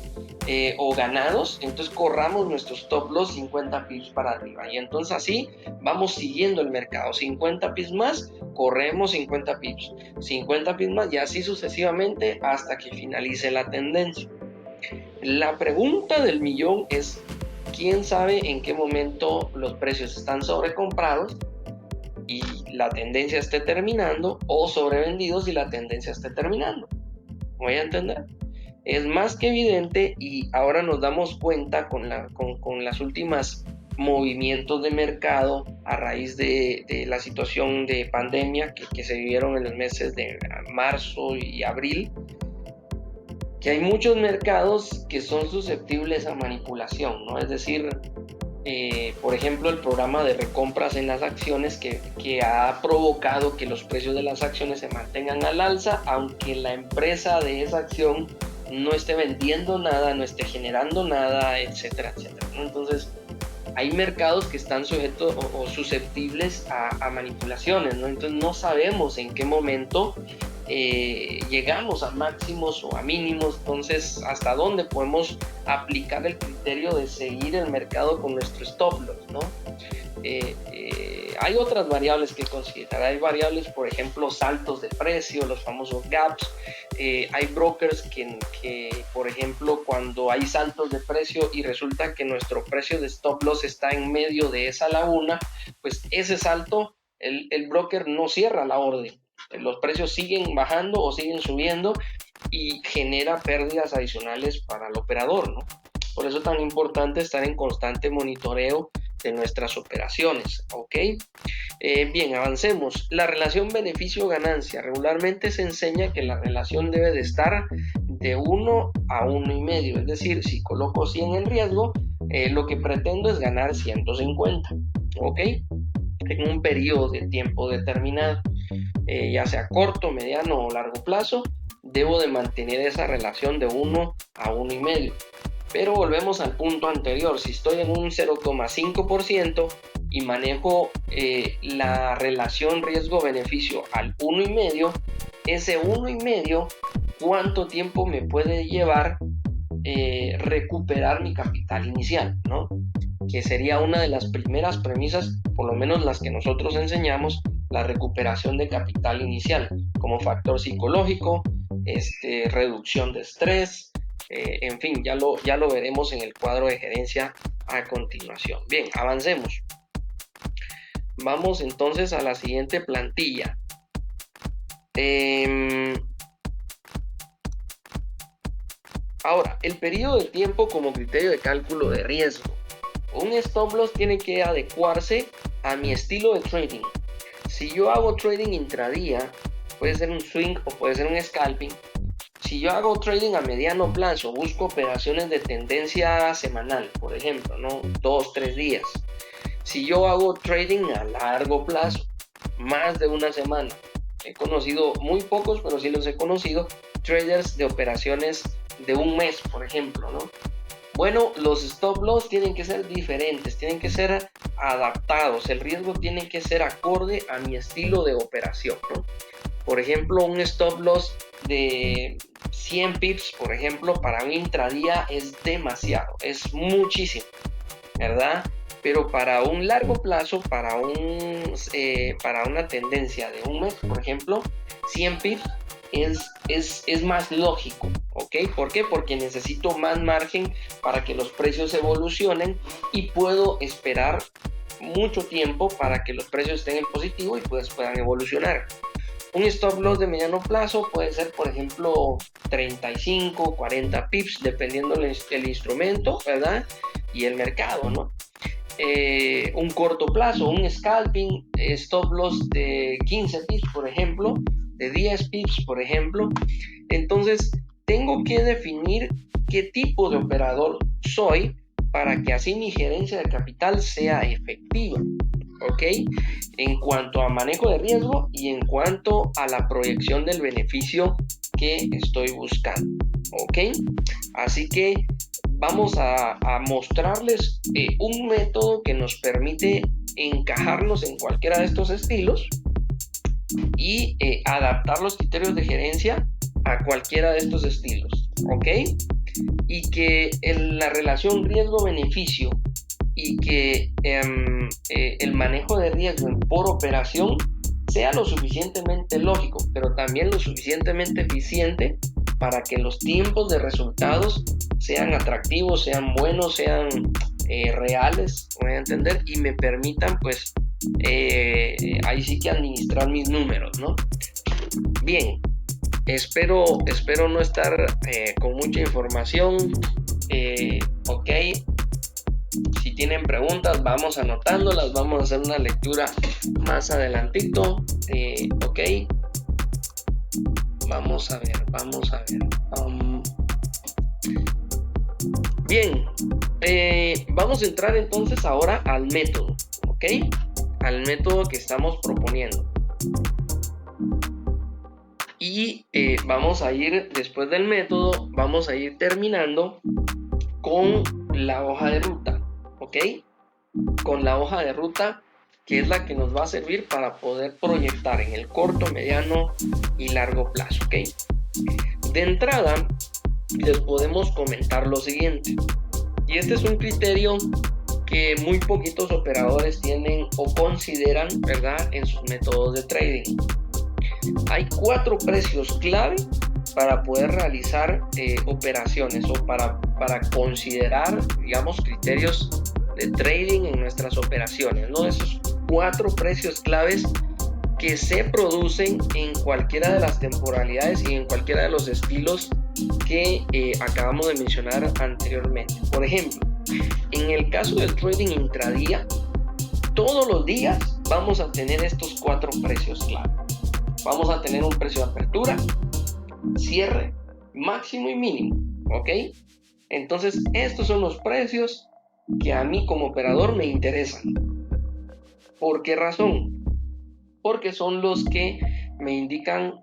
o ganados, entonces corramos nuestro stop loss 50 pips para arriba, y entonces así vamos siguiendo el mercado. 50 pips más, corremos 50 pips, 50 pips más, y así sucesivamente hasta que finalice la tendencia. La pregunta del millón es: ¿quién sabe en qué momento los precios están sobrecomprados y la tendencia esté terminando, o sobrevendidos y la tendencia esté terminando? ¿Voy a entender? Es más que evidente, y ahora nos damos cuenta con las últimas movimientos de mercado a raíz de la situación de pandemia que se vivieron en los meses de marzo y abril, que hay muchos mercados que son susceptibles a manipulación, ¿no? Es decir, por ejemplo, el programa de recompras en las acciones que ha provocado que los precios de las acciones se mantengan al alza, aunque la empresa de esa acción no esté vendiendo nada, no esté generando nada, etcétera, etcétera, ¿no? Entonces, hay mercados que están sujetos o susceptibles a manipulaciones, ¿no? Entonces, no sabemos en qué momento llegamos a máximos o a mínimos. Entonces, hasta dónde podemos aplicar el criterio de seguir el mercado con nuestro stop loss, ¿no? Hay otras variables que considerar. Hay variables, por ejemplo, saltos de precio, los famosos gaps. Hay brokers que, por ejemplo, cuando hay saltos de precio y resulta que nuestro precio de stop loss está en medio de esa laguna, pues ese salto, el broker no cierra la orden. Los precios siguen bajando o siguen subiendo y genera pérdidas adicionales para el operador, ¿no? Por eso es tan importante estar en constante monitoreo de nuestras operaciones, ¿ok? Bien, avancemos. La relación beneficio-ganancia. Regularmente se enseña que la relación debe de estar de 1 a 1,5. Es decir, si coloco 100 en riesgo, lo que pretendo es ganar 150, ¿ok? En un periodo de tiempo determinado. Ya sea corto, mediano o largo plazo, debo de mantener esa relación de 1 a 1,5. Pero volvemos al punto anterior. Si estoy en un 0,5% y manejo la relación riesgo-beneficio al 1,5, ese 1,5, ¿cuánto tiempo me puede llevar recuperar mi capital inicial, ¿no? Que sería una de las primeras premisas, por lo menos las que nosotros enseñamos, la recuperación de capital inicial como factor psicológico, reducción de estrés, en fin, ya lo veremos en el cuadro de gerencia a continuación. Bien, avancemos. Vamos entonces a la siguiente plantilla. Ahora, el periodo de tiempo como criterio de cálculo de riesgo. Un stop loss tiene que adecuarse a mi estilo de trading. Si yo hago trading intradía, puede ser un swing o puede ser un scalping. Si yo hago trading a mediano plazo, busco operaciones de tendencia semanal, por ejemplo, ¿no? 2-3 días. Si yo hago trading a largo plazo, más de una semana. He conocido muy pocos, pero sí los he conocido, traders de operaciones de un mes, por ejemplo, ¿no? Bueno, los stop loss tienen que ser diferentes, tienen que ser adaptados, el riesgo tiene que ser acorde a mi estilo de operación, ¿no? Por ejemplo, un stop loss de 100 pips, por ejemplo, para un intradía es demasiado, es muchísimo, ¿verdad? Pero para un largo plazo, para una tendencia de un mes, por ejemplo, 100 pips es más lógico, ¿ok? ¿Por qué? Porque necesito más margen para que los precios evolucionen y puedo esperar mucho tiempo para que los precios estén en positivo y pues puedan evolucionar. Un stop loss de mediano plazo puede ser, por ejemplo, 35, 40 pips, dependiendo el instrumento, ¿verdad? Y el mercado, ¿no? Un corto plazo, un scalping, stop loss de 15 pips, por ejemplo, de 10 pips, por ejemplo. Entonces, tengo que definir qué tipo de operador soy para que así mi gerencia de capital sea efectiva, ¿ok? En cuanto a manejo de riesgo y en cuanto a la proyección del beneficio que estoy buscando, ¿ok? Así que vamos a mostrarles un método que nos permite encajarnos en cualquiera de estos estilos y adaptar los criterios de gerencia a cualquiera de estos estilos, ¿ok? Y que la relación riesgo-beneficio y que el manejo de riesgo por operación sea lo suficientemente lógico, pero también lo suficientemente eficiente para que los tiempos de resultados sean atractivos, sean buenos, sean reales, voy a entender, y me permitan pues ahí sí que administrar mis números, ¿no? Bien, espero no estar con mucha información, ok. Si tienen preguntas, vamos anotándolas, vamos a hacer una lectura más adelantito, ok. Vamos a ver. Bien, vamos a entrar entonces ahora al método, ¿ok? Al método que estamos proponiendo. Y vamos a ir, después del método, vamos a ir terminando con la hoja de ruta, ¿ok? Con la hoja de ruta, que es la que nos va a servir para poder proyectar en el corto, mediano y largo plazo, ¿ok? De entrada, les podemos comentar lo siguiente, y este es un criterio que muy poquitos operadores tienen o consideran, ¿verdad?, en sus métodos de trading. Hay 4 precios clave para poder realizar operaciones o para considerar, digamos, criterios de trading en nuestras operaciones, ¿no? Esos 4 precios claves que se producen en cualquiera de las temporalidades y en cualquiera de los estilos que acabamos de mencionar anteriormente. Por ejemplo, en el caso del trading intradía, todos los días vamos a tener estos 4 precios clave. Vamos a tener un precio de apertura, cierre, máximo y mínimo, ¿ok? Entonces, estos son los precios que a mí como operador me interesan. ¿Por qué razón? Porque son los que me indican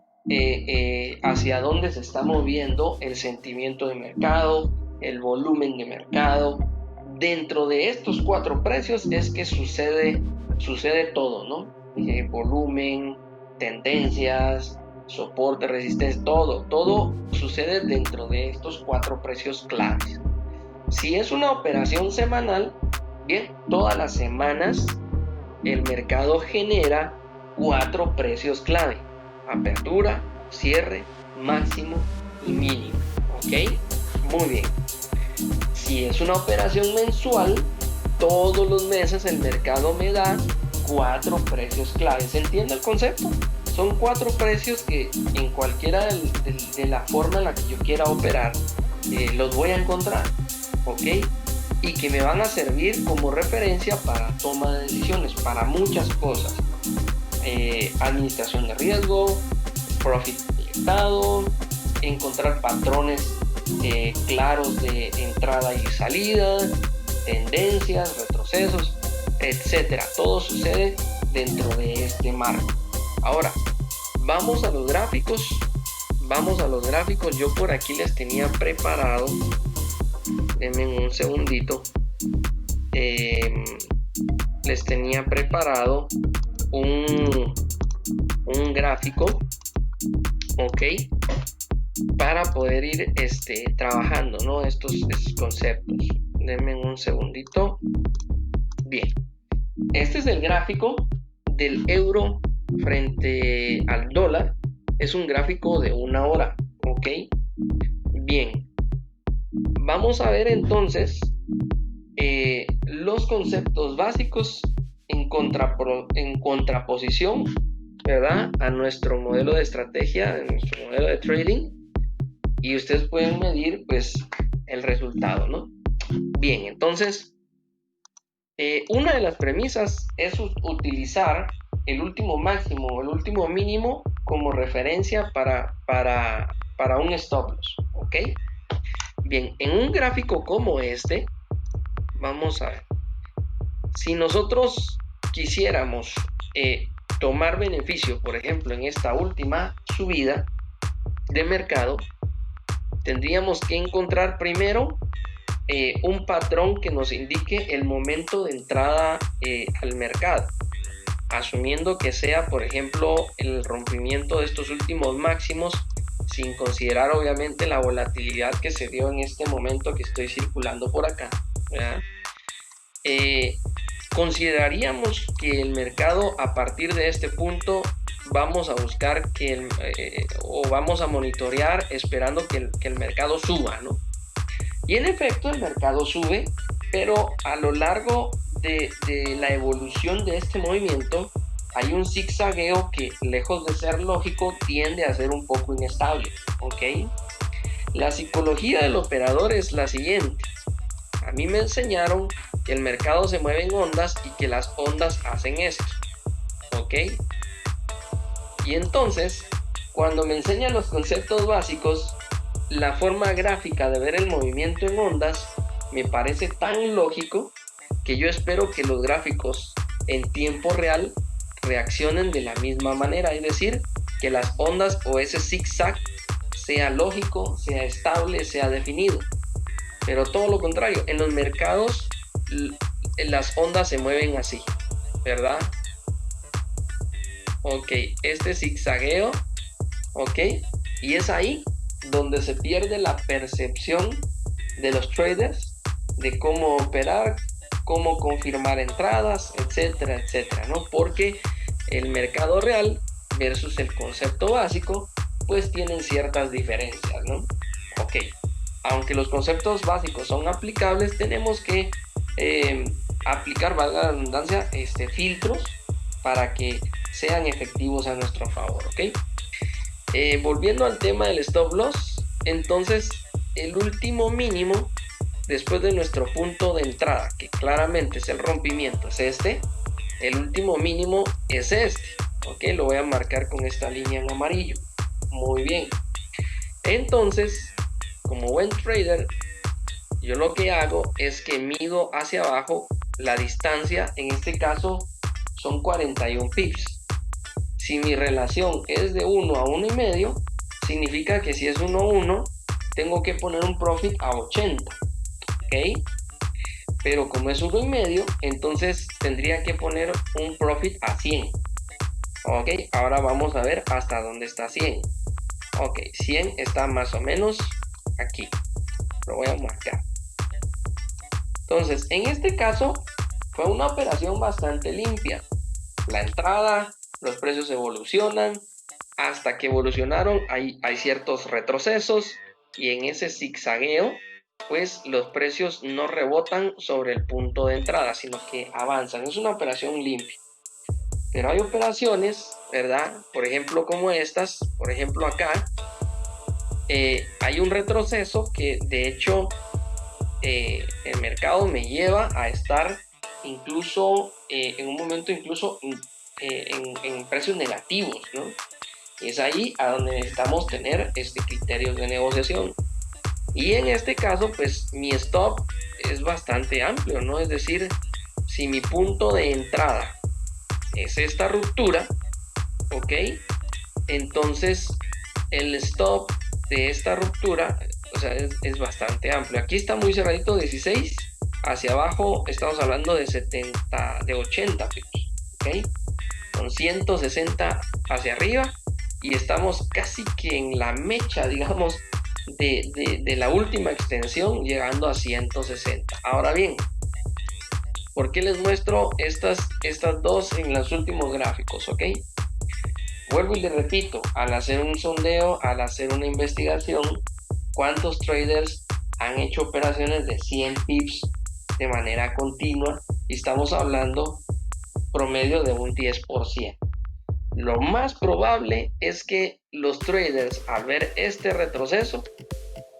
hacia dónde se está moviendo el sentimiento de mercado, el volumen de mercado. Dentro de estos 4 precios es que sucede todo, ¿no? Volumen, tendencias, soporte, resistencia, todo sucede dentro de estos 4 precios claves. Si es una operación semanal, bien, todas las semanas el mercado genera 4 precios clave: apertura, cierre, máximo y mínimo, ¿ok? Muy bien. Si es una operación mensual, todos los meses el mercado me da 4 precios clave. ¿Se entiende el concepto? Son 4 precios que en cualquiera de la forma en la que yo quiera operar los voy a encontrar, ¿ok? Y que me van a servir como referencia para toma de decisiones, para muchas cosas. Administración de riesgo, profit proyectado, encontrar patrones claros de entrada y salida, tendencias, retrocesos, etcétera. Todo sucede dentro de este marco. Ahora, vamos a los gráficos. Yo por aquí les tenía preparado, denme un segundito, les tenía preparado un gráfico, ok, para poder ir trabajando, ¿no?, estos conceptos. Denme un segundito. Bien, este es el gráfico del euro frente al dólar. Es un gráfico de 1 hora, ok. Bien, vamos a ver entonces los conceptos básicos en contraposición, ¿verdad?, a nuestro modelo de estrategia, a nuestro modelo de trading, y ustedes pueden medir pues el resultado, ¿no? Bien, entonces una de las premisas es utilizar el último máximo o el último mínimo como referencia para un stop loss, ¿ok? Bien, en un gráfico como este, vamos a ver, si nosotros quisiéramos tomar beneficio, por ejemplo, en esta última subida de mercado, tendríamos que encontrar primero un patrón que nos indique el momento de entrada al mercado, asumiendo que sea, por ejemplo, el rompimiento de estos últimos máximos, sin considerar obviamente la volatilidad que se dio en este momento que estoy circulando por acá, ¿verdad? Consideraríamos que el mercado, a partir de este punto, vamos a buscar o vamos a monitorear esperando que el mercado suba, ¿no? Y en efecto el mercado sube, pero a lo largo de la evolución de este movimiento hay un zigzagueo que, lejos de ser lógico, tiende a ser un poco inestable, ¿ok? La psicología del operador es la siguiente. A mí me enseñaron que el mercado se mueve en ondas y que las ondas hacen esto, ¿ok? Y entonces, cuando me enseñan los conceptos básicos, la forma gráfica de ver el movimiento en ondas me parece tan lógico que yo espero que los gráficos en tiempo real reaccionen de la misma manera, es decir, que las ondas o ese zigzag sea lógico, sea estable, sea definido. Pero todo lo contrario, en los mercados las ondas se mueven así, ¿verdad? Ok, este zigzagueo, ok, y es ahí donde se pierde la percepción de los traders de cómo operar, cómo confirmar entradas, etcétera, etcétera, ¿no? Porque el mercado real versus el concepto básico, pues tienen ciertas diferencias, ¿no? Ok, aunque los conceptos básicos son aplicables, tenemos que aplicar, valga la redundancia, filtros para que sean efectivos a nuestro favor, ¿ok? Volviendo al tema del stop loss, entonces el último mínimo después de nuestro punto de entrada, que claramente es el rompimiento, es este, el último mínimo es este, ¿ok? Lo voy a marcar con esta línea en amarillo. Muy bien. Entonces, como buen trader, yo lo que hago es que mido hacia abajo la distancia, en este caso son 41 pips. Si mi relación es de 1 a 1,5, significa que si es 1 a 1, tengo que poner un profit a 80, ¿ok? Pero como es 1,5, entonces tendría que poner un profit a 100. Ok, ahora vamos a ver hasta dónde está 100. Ok, 100 está más o menos aquí. Lo voy a marcar. Entonces, en este caso, fue una operación bastante limpia. La entrada, los precios evolucionan. Hasta que evolucionaron, hay ciertos retrocesos. Y en ese zigzagueo, pues los precios no rebotan sobre el punto de entrada, sino que avanzan. Es una operación limpia. Pero hay operaciones, ¿verdad? Por ejemplo, como estas, por ejemplo acá, hay un retroceso que de hecho el mercado me lleva a estar incluso en un momento incluso en precios negativos, ¿no? Y es ahí a donde necesitamos tener criterios de negociación. Y en este caso, pues mi stop es bastante amplio, ¿no? Es decir, si mi punto de entrada es esta ruptura, ¿ok? Entonces el stop de esta ruptura, o sea, es bastante amplio. Aquí está muy cerradito, 16. Hacia abajo estamos hablando de 70, de 80 pips, ¿ok? Con 160 hacia arriba y estamos casi que en la mecha, digamos, de la última extensión, llegando a 160. Ahora bien, ¿por qué les muestro estas dos en los últimos gráficos? ¿Ok? Vuelvo y les repito, al hacer un sondeo, al hacer una investigación, ¿cuántos traders han hecho operaciones de 100 pips de manera continua? Y estamos hablando promedio de un 10%. Lo más probable es que los traders, al ver este retroceso,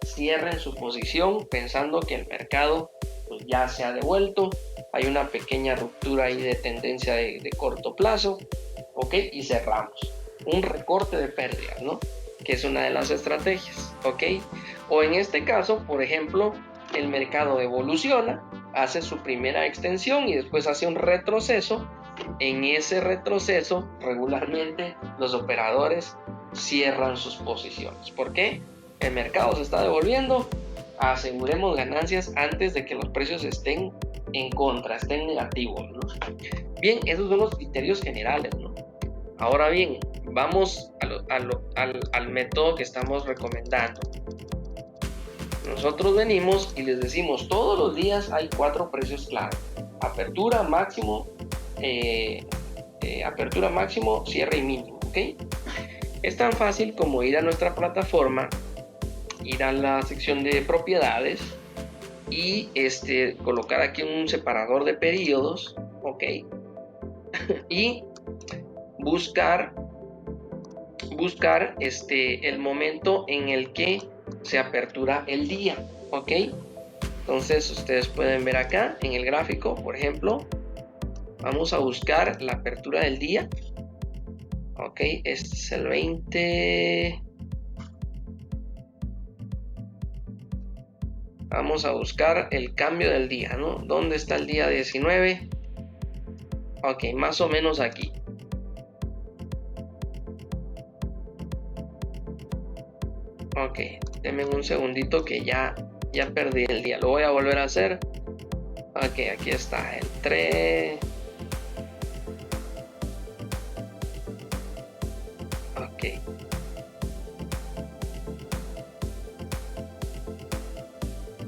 cierren su posición pensando que el mercado pues, ya se ha devuelto, hay una pequeña ruptura ahí de tendencia de corto plazo, ¿ok? Y cerramos. Un recorte de pérdidas, ¿no? Que es una de las estrategias, ¿ok? O en este caso, por ejemplo, el mercado evoluciona, hace su primera extensión y después hace un retroceso. En ese retroceso, regularmente los operadores cierran sus posiciones. ¿Por qué? El mercado se está devolviendo, aseguremos ganancias antes de que los precios estén en contra, estén negativos, ¿no? Bien, esos son los criterios generales, ¿no? Ahora bien, vamos al método que estamos recomendando. Nosotros venimos y les decimos, todos los días hay 4 precios clave: apertura, máximo, cierre y mínimo, ¿ok? Es tan fácil como ir a nuestra plataforma, ir a la sección de propiedades y colocar aquí un separador de periodos, ¿ok? Y buscar el momento en el que se apertura el día, ¿ok? Entonces ustedes pueden ver acá en el gráfico, por ejemplo, vamos a buscar la apertura del día, ¿ok? Este es el 20. Vamos a buscar el cambio del día, ¿no? ¿Dónde está el día 19? Ok, más o menos aquí. Ok, denme un segundito que ya perdí el día. Lo voy a volver a hacer. Ok, aquí está el 3. Ok.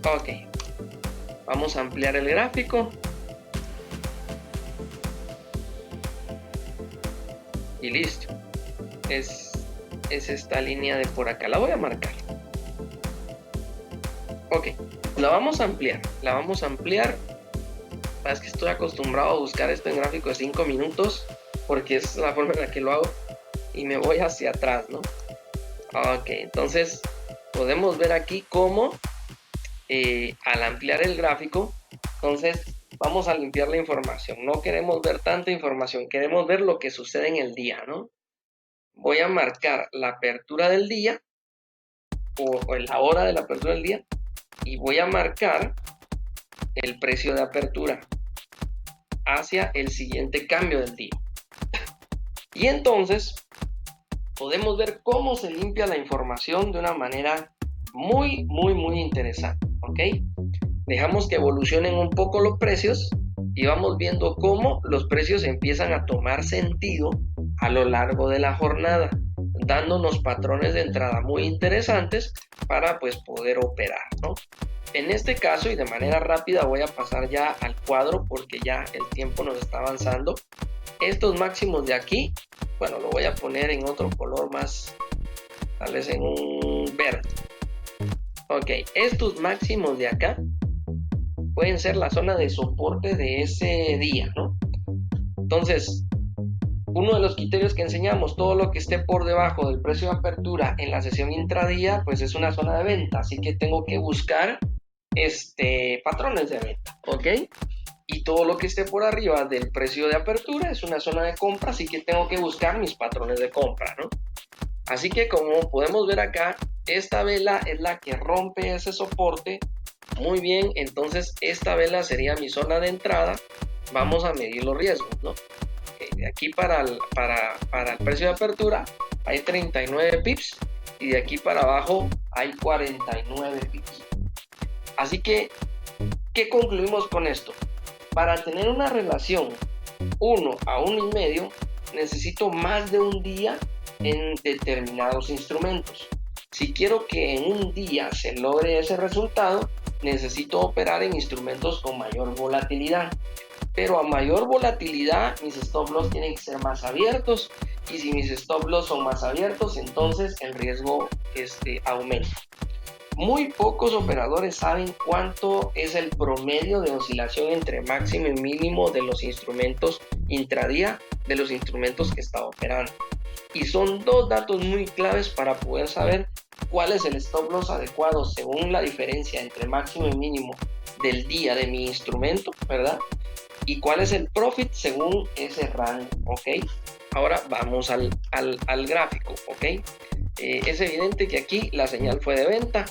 Ok. Vamos a ampliar el gráfico. Y listo. Es esta línea de por acá. La voy a marcar. Ok. La vamos a ampliar. Es que estoy acostumbrado a buscar esto en gráfico de 5 minutos. Porque es la forma en la que lo hago. Y me voy hacia atrás, ¿no? Ok. Entonces podemos ver aquí cómo al ampliar el gráfico, entonces vamos a limpiar la información. No queremos ver tanta información. Queremos ver lo que sucede en el día, ¿no? Voy a marcar la apertura del día o la hora de la apertura del día y voy a marcar el precio de apertura hacia el siguiente cambio del día. Y entonces podemos ver cómo se limpia la información de una manera muy interesante, ¿ok? Dejamos que evolucionen un poco los precios y vamos viendo cómo los precios empiezan a tomar sentido a lo largo de la jornada, dándonos patrones de entrada muy interesantes para pues poder operar, ¿no? En este caso y de manera rápida voy a pasar ya al cuadro porque ya el tiempo nos está avanzando. Estos máximos de aquí, bueno, lo voy a poner en otro color más, tal vez en un verde. Ok, estos máximos de acá pueden ser la zona de soporte de ese día, ¿no? Entonces, uno de los criterios que enseñamos, todo lo que esté por debajo del precio de apertura en la sesión intradía, pues es una zona de venta, así que tengo que buscar patrones de venta, ¿ok? Y todo lo que esté por arriba del precio de apertura es una zona de compra, así que tengo que buscar mis patrones de compra, ¿no? Así que como podemos ver acá, esta vela es la que rompe ese soporte. Muy bien, entonces esta vela sería mi zona de entrada. Vamos a medir los riesgos, ¿no? De aquí para el precio de apertura hay 39 pips y de aquí para abajo hay 49 pips. Así que, ¿qué concluimos con esto? Para tener una relación 1 a 1,5 necesito más de un día en determinados instrumentos. Si quiero que en un día se logre ese resultado, necesito operar en instrumentos con mayor volatilidad. Pero a mayor volatilidad, mis stop loss tienen que ser más abiertos. Y si mis stop loss son más abiertos, entonces el riesgo aumenta. Muy pocos operadores saben cuánto es el promedio de oscilación entre máximo y mínimo de los instrumentos intradía, de los instrumentos que está operando. Y son dos datos muy claves para poder saber cuál es el stop loss adecuado según la diferencia entre máximo y mínimo del día de mi instrumento, ¿verdad? Y cuál es el profit según ese rango, ¿ok? Ahora vamos al gráfico, ¿ok? Es evidente que aquí la señal fue de venta.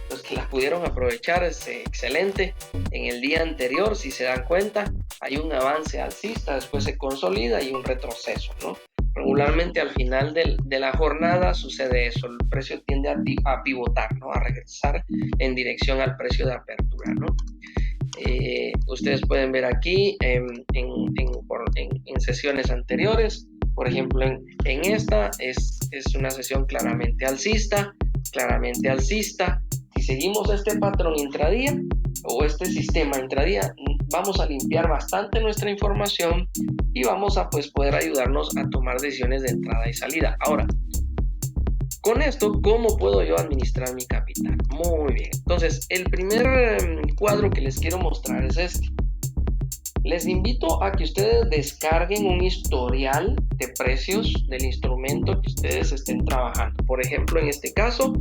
Los que la pudieron aprovechar es excelente. En el día anterior, si se dan cuenta, hay un avance alcista, después se consolida y un retroceso, ¿no? Regularmente al final de la jornada sucede eso, el precio tiende a pivotar, ¿no? A regresar en dirección al precio de apertura, ¿no? Ustedes pueden ver aquí en sesiones anteriores, por ejemplo en esta es una sesión claramente alcista. Si seguimos este patrón intradía o este sistema intradía, vamos a limpiar bastante nuestra información y vamos a poder ayudarnos a tomar decisiones de entrada y salida. Ahora, con esto, ¿cómo puedo yo administrar mi capital? Muy bien. Entonces, el primer cuadro que les quiero mostrar es este. Les invito a que ustedes descarguen un historial de precios del instrumento que ustedes estén trabajando. Por ejemplo, en este caso,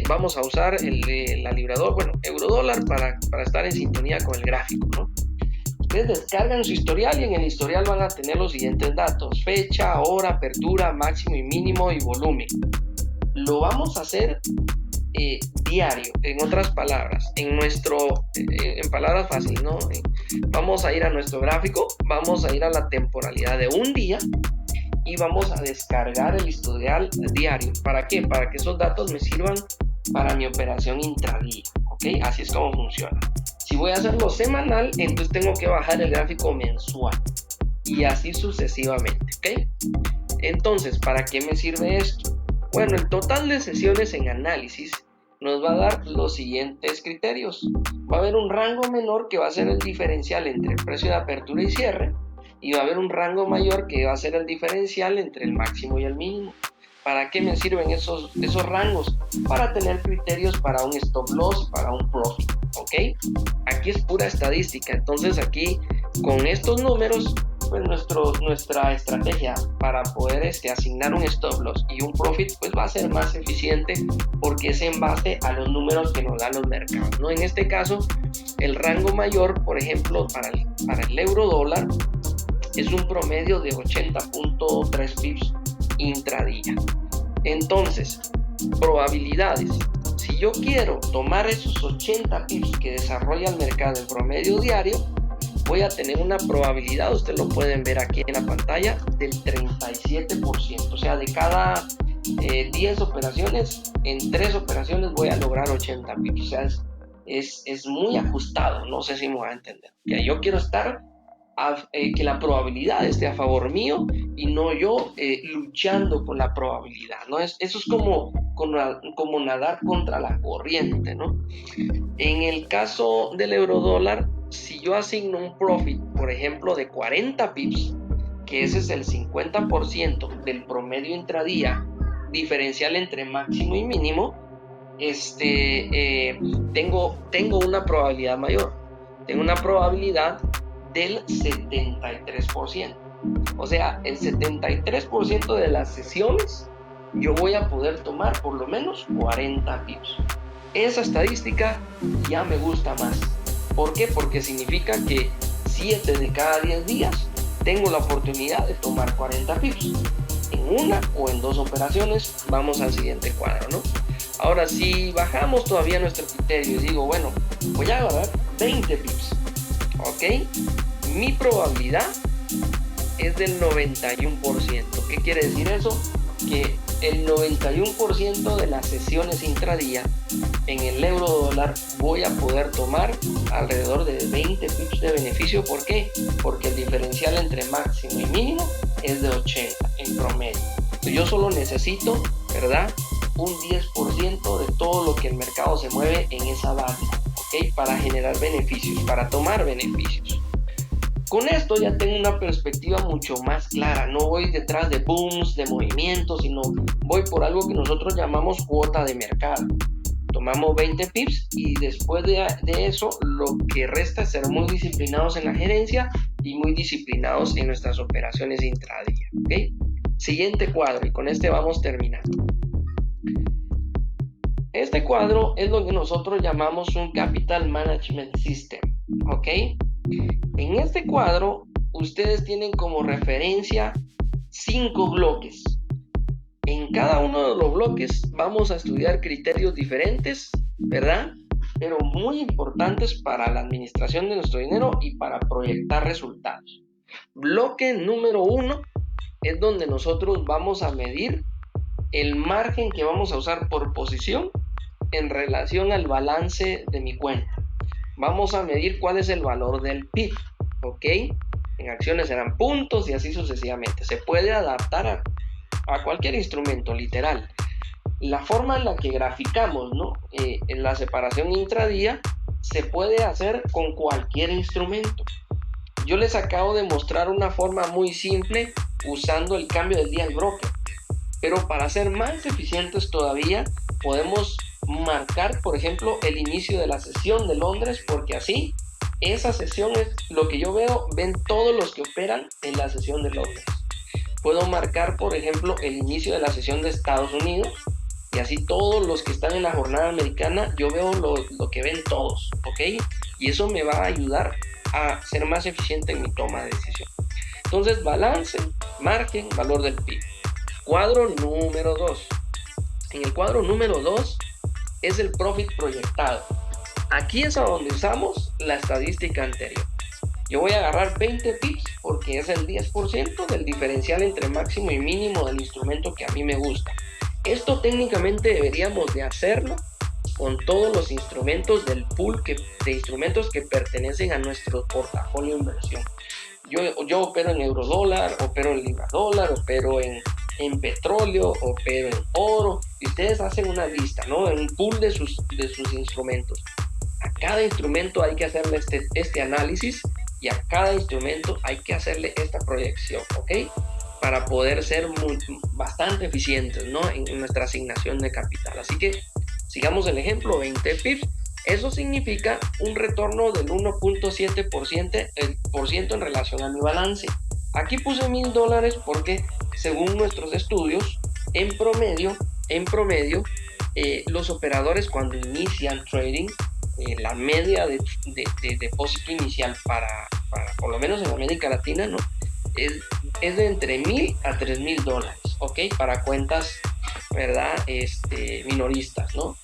vamos a usar la librador, eurodólar para estar en sintonía con el gráfico, ¿no? Ustedes descargan su historial y en el historial van a tener los siguientes datos: fecha, hora, apertura, máximo y mínimo y volumen. Lo vamos a hacer diario. En otras palabras, en palabras fáciles, ¿no? Vamos a ir a nuestro gráfico, vamos a ir a la temporalidad de un día y vamos a descargar el historial diario. ¿Para qué? Para que esos datos me sirvan para mi operación intradía, ¿ok? Así es como funciona. Si voy a hacerlo semanal, entonces tengo que bajar el gráfico mensual y así sucesivamente, ¿ok? Entonces, ¿para qué me sirve esto? Bueno, el total de sesiones en análisis nos va a dar los siguientes criterios. Va a haber un rango menor que va a ser el diferencial entre el precio de apertura y cierre, y va a haber un rango mayor que va a ser el diferencial entre el máximo y el mínimo. ¿Para qué me sirven esos rangos? Para tener criterios para un stop loss, para un profit, ¿ok? Aquí es pura estadística, entonces aquí con estos números, pues nuestra estrategia para poder asignar un stop loss y un profit, pues va a ser más eficiente porque es en base a los números que nos dan los mercados, ¿no? En este caso, el rango mayor, por ejemplo, para el euro dólar, es un promedio de 80.3 pips intradía. Entonces, probabilidades. Si yo quiero tomar esos 80 pips que desarrolla el mercado en promedio diario, voy a tener una probabilidad, ustedes lo pueden ver aquí en la pantalla, del 37%. O sea, de cada 10 operaciones, en 3 operaciones voy a lograr 80 pips. O sea, es muy ajustado, no sé si me voy a entender. Que yo quiero estar que la probabilidad esté a favor mío y no yo luchando con la probabilidad, ¿no? Eso es como nadar contra la corriente, ¿no? En el caso del eurodólar, si yo asigno un profit, por ejemplo, de 40 pips, que ese es el 50% del promedio intradía diferencial entre máximo y mínimo, tengo una probabilidad mayor. Tengo una probabilidad del 73%. O sea, el 73% de las sesiones yo voy a poder tomar por lo menos 40 pips. Esa estadística ya me gusta más. ¿Por qué? Porque significa que 7 de cada 10 días tengo la oportunidad de tomar 40 pips. En una o en 2 operaciones. Vamos al siguiente cuadro, ¿no? Ahora, si bajamos todavía nuestro criterio y digo, bueno, voy a agarrar 20 pips. ¿Ok? Mi probabilidad es del 91%. ¿Qué quiere decir eso? Que el 91% de las sesiones intradía en el euro dólar voy a poder tomar alrededor de 20 pips de beneficio. ¿Por qué? Porque el diferencial entre máximo y mínimo es de 80 en promedio. Yo solo necesito, ¿verdad?, un 10% de todo lo que el mercado se mueve en esa banda, ¿ok? Para generar beneficios, para tomar beneficios. Con esto ya tengo una perspectiva mucho más clara. No voy detrás de booms, de movimientos, sino voy por algo que nosotros llamamos cuota de mercado. Tomamos 20 pips y después de eso lo que resta es ser muy disciplinados en la gerencia y muy disciplinados en nuestras operaciones intradía, ¿ok? Siguiente cuadro, y con este vamos terminando. Este cuadro es lo que nosotros llamamos un Capital Management System, ¿ok? En este cuadro ustedes tienen como referencia 5 bloques. En cada uno de los bloques vamos a estudiar criterios diferentes, ¿verdad? Pero muy importantes para la administración de nuestro dinero y para proyectar resultados. Bloque número 1 es donde nosotros vamos a medir el margen que vamos a usar por posición en relación al balance de mi cuenta. Vamos a medir cuál es el valor del PIB, ¿ok? En acciones serán puntos y así sucesivamente. Se puede adaptar a cualquier instrumento, literal. La forma en la que graficamos, ¿no?, en la separación intradía se puede hacer con cualquier instrumento. Yo les acabo de mostrar una forma muy simple usando el cambio del día del broker. Pero para ser más eficientes todavía, podemos marcar, por ejemplo, el inicio de la sesión de Londres, porque así, esa sesión es lo que yo veo, ven todos los que operan en la sesión de Londres. Puedo marcar, por ejemplo, el inicio de la sesión de Estados Unidos, y así todos los que están en la jornada americana, yo veo lo que ven todos, ¿ok? Y eso me va a ayudar a ser más eficiente en mi toma de decisión. Entonces, balance, margen, valor del PIB. Cuadro número 2. En el cuadro número 2 es el profit proyectado. Aquí es a donde usamos la estadística anterior. Yo voy a agarrar 20 pips porque es el 10% del diferencial entre máximo y mínimo del instrumento que a mí me gusta. Esto técnicamente deberíamos de hacerlo con todos los instrumentos del pool de instrumentos que pertenecen a nuestro portafolio de inversión. Yo opero en eurodólar, opero en libra dólar, opero en petróleo, opero en oro, y ustedes hacen una lista, ¿no? En un pool de sus instrumentos. A cada instrumento hay que hacerle este análisis y a cada instrumento hay que hacerle esta proyección, ¿ok? Para poder ser bastante eficientes, ¿no? En nuestra asignación de capital. Así que sigamos el ejemplo, 20 pips. Eso significa un retorno del 1.7% en relación a mi balance. Aquí puse $1,000 porque según nuestros estudios, en promedio, los operadores cuando inician trading, la media de depósito inicial para por lo menos en América Latina, ¿no? Es de entre $1,000 a $3,000, ¿ok? Para cuentas, ¿verdad? Minoristas, ¿no?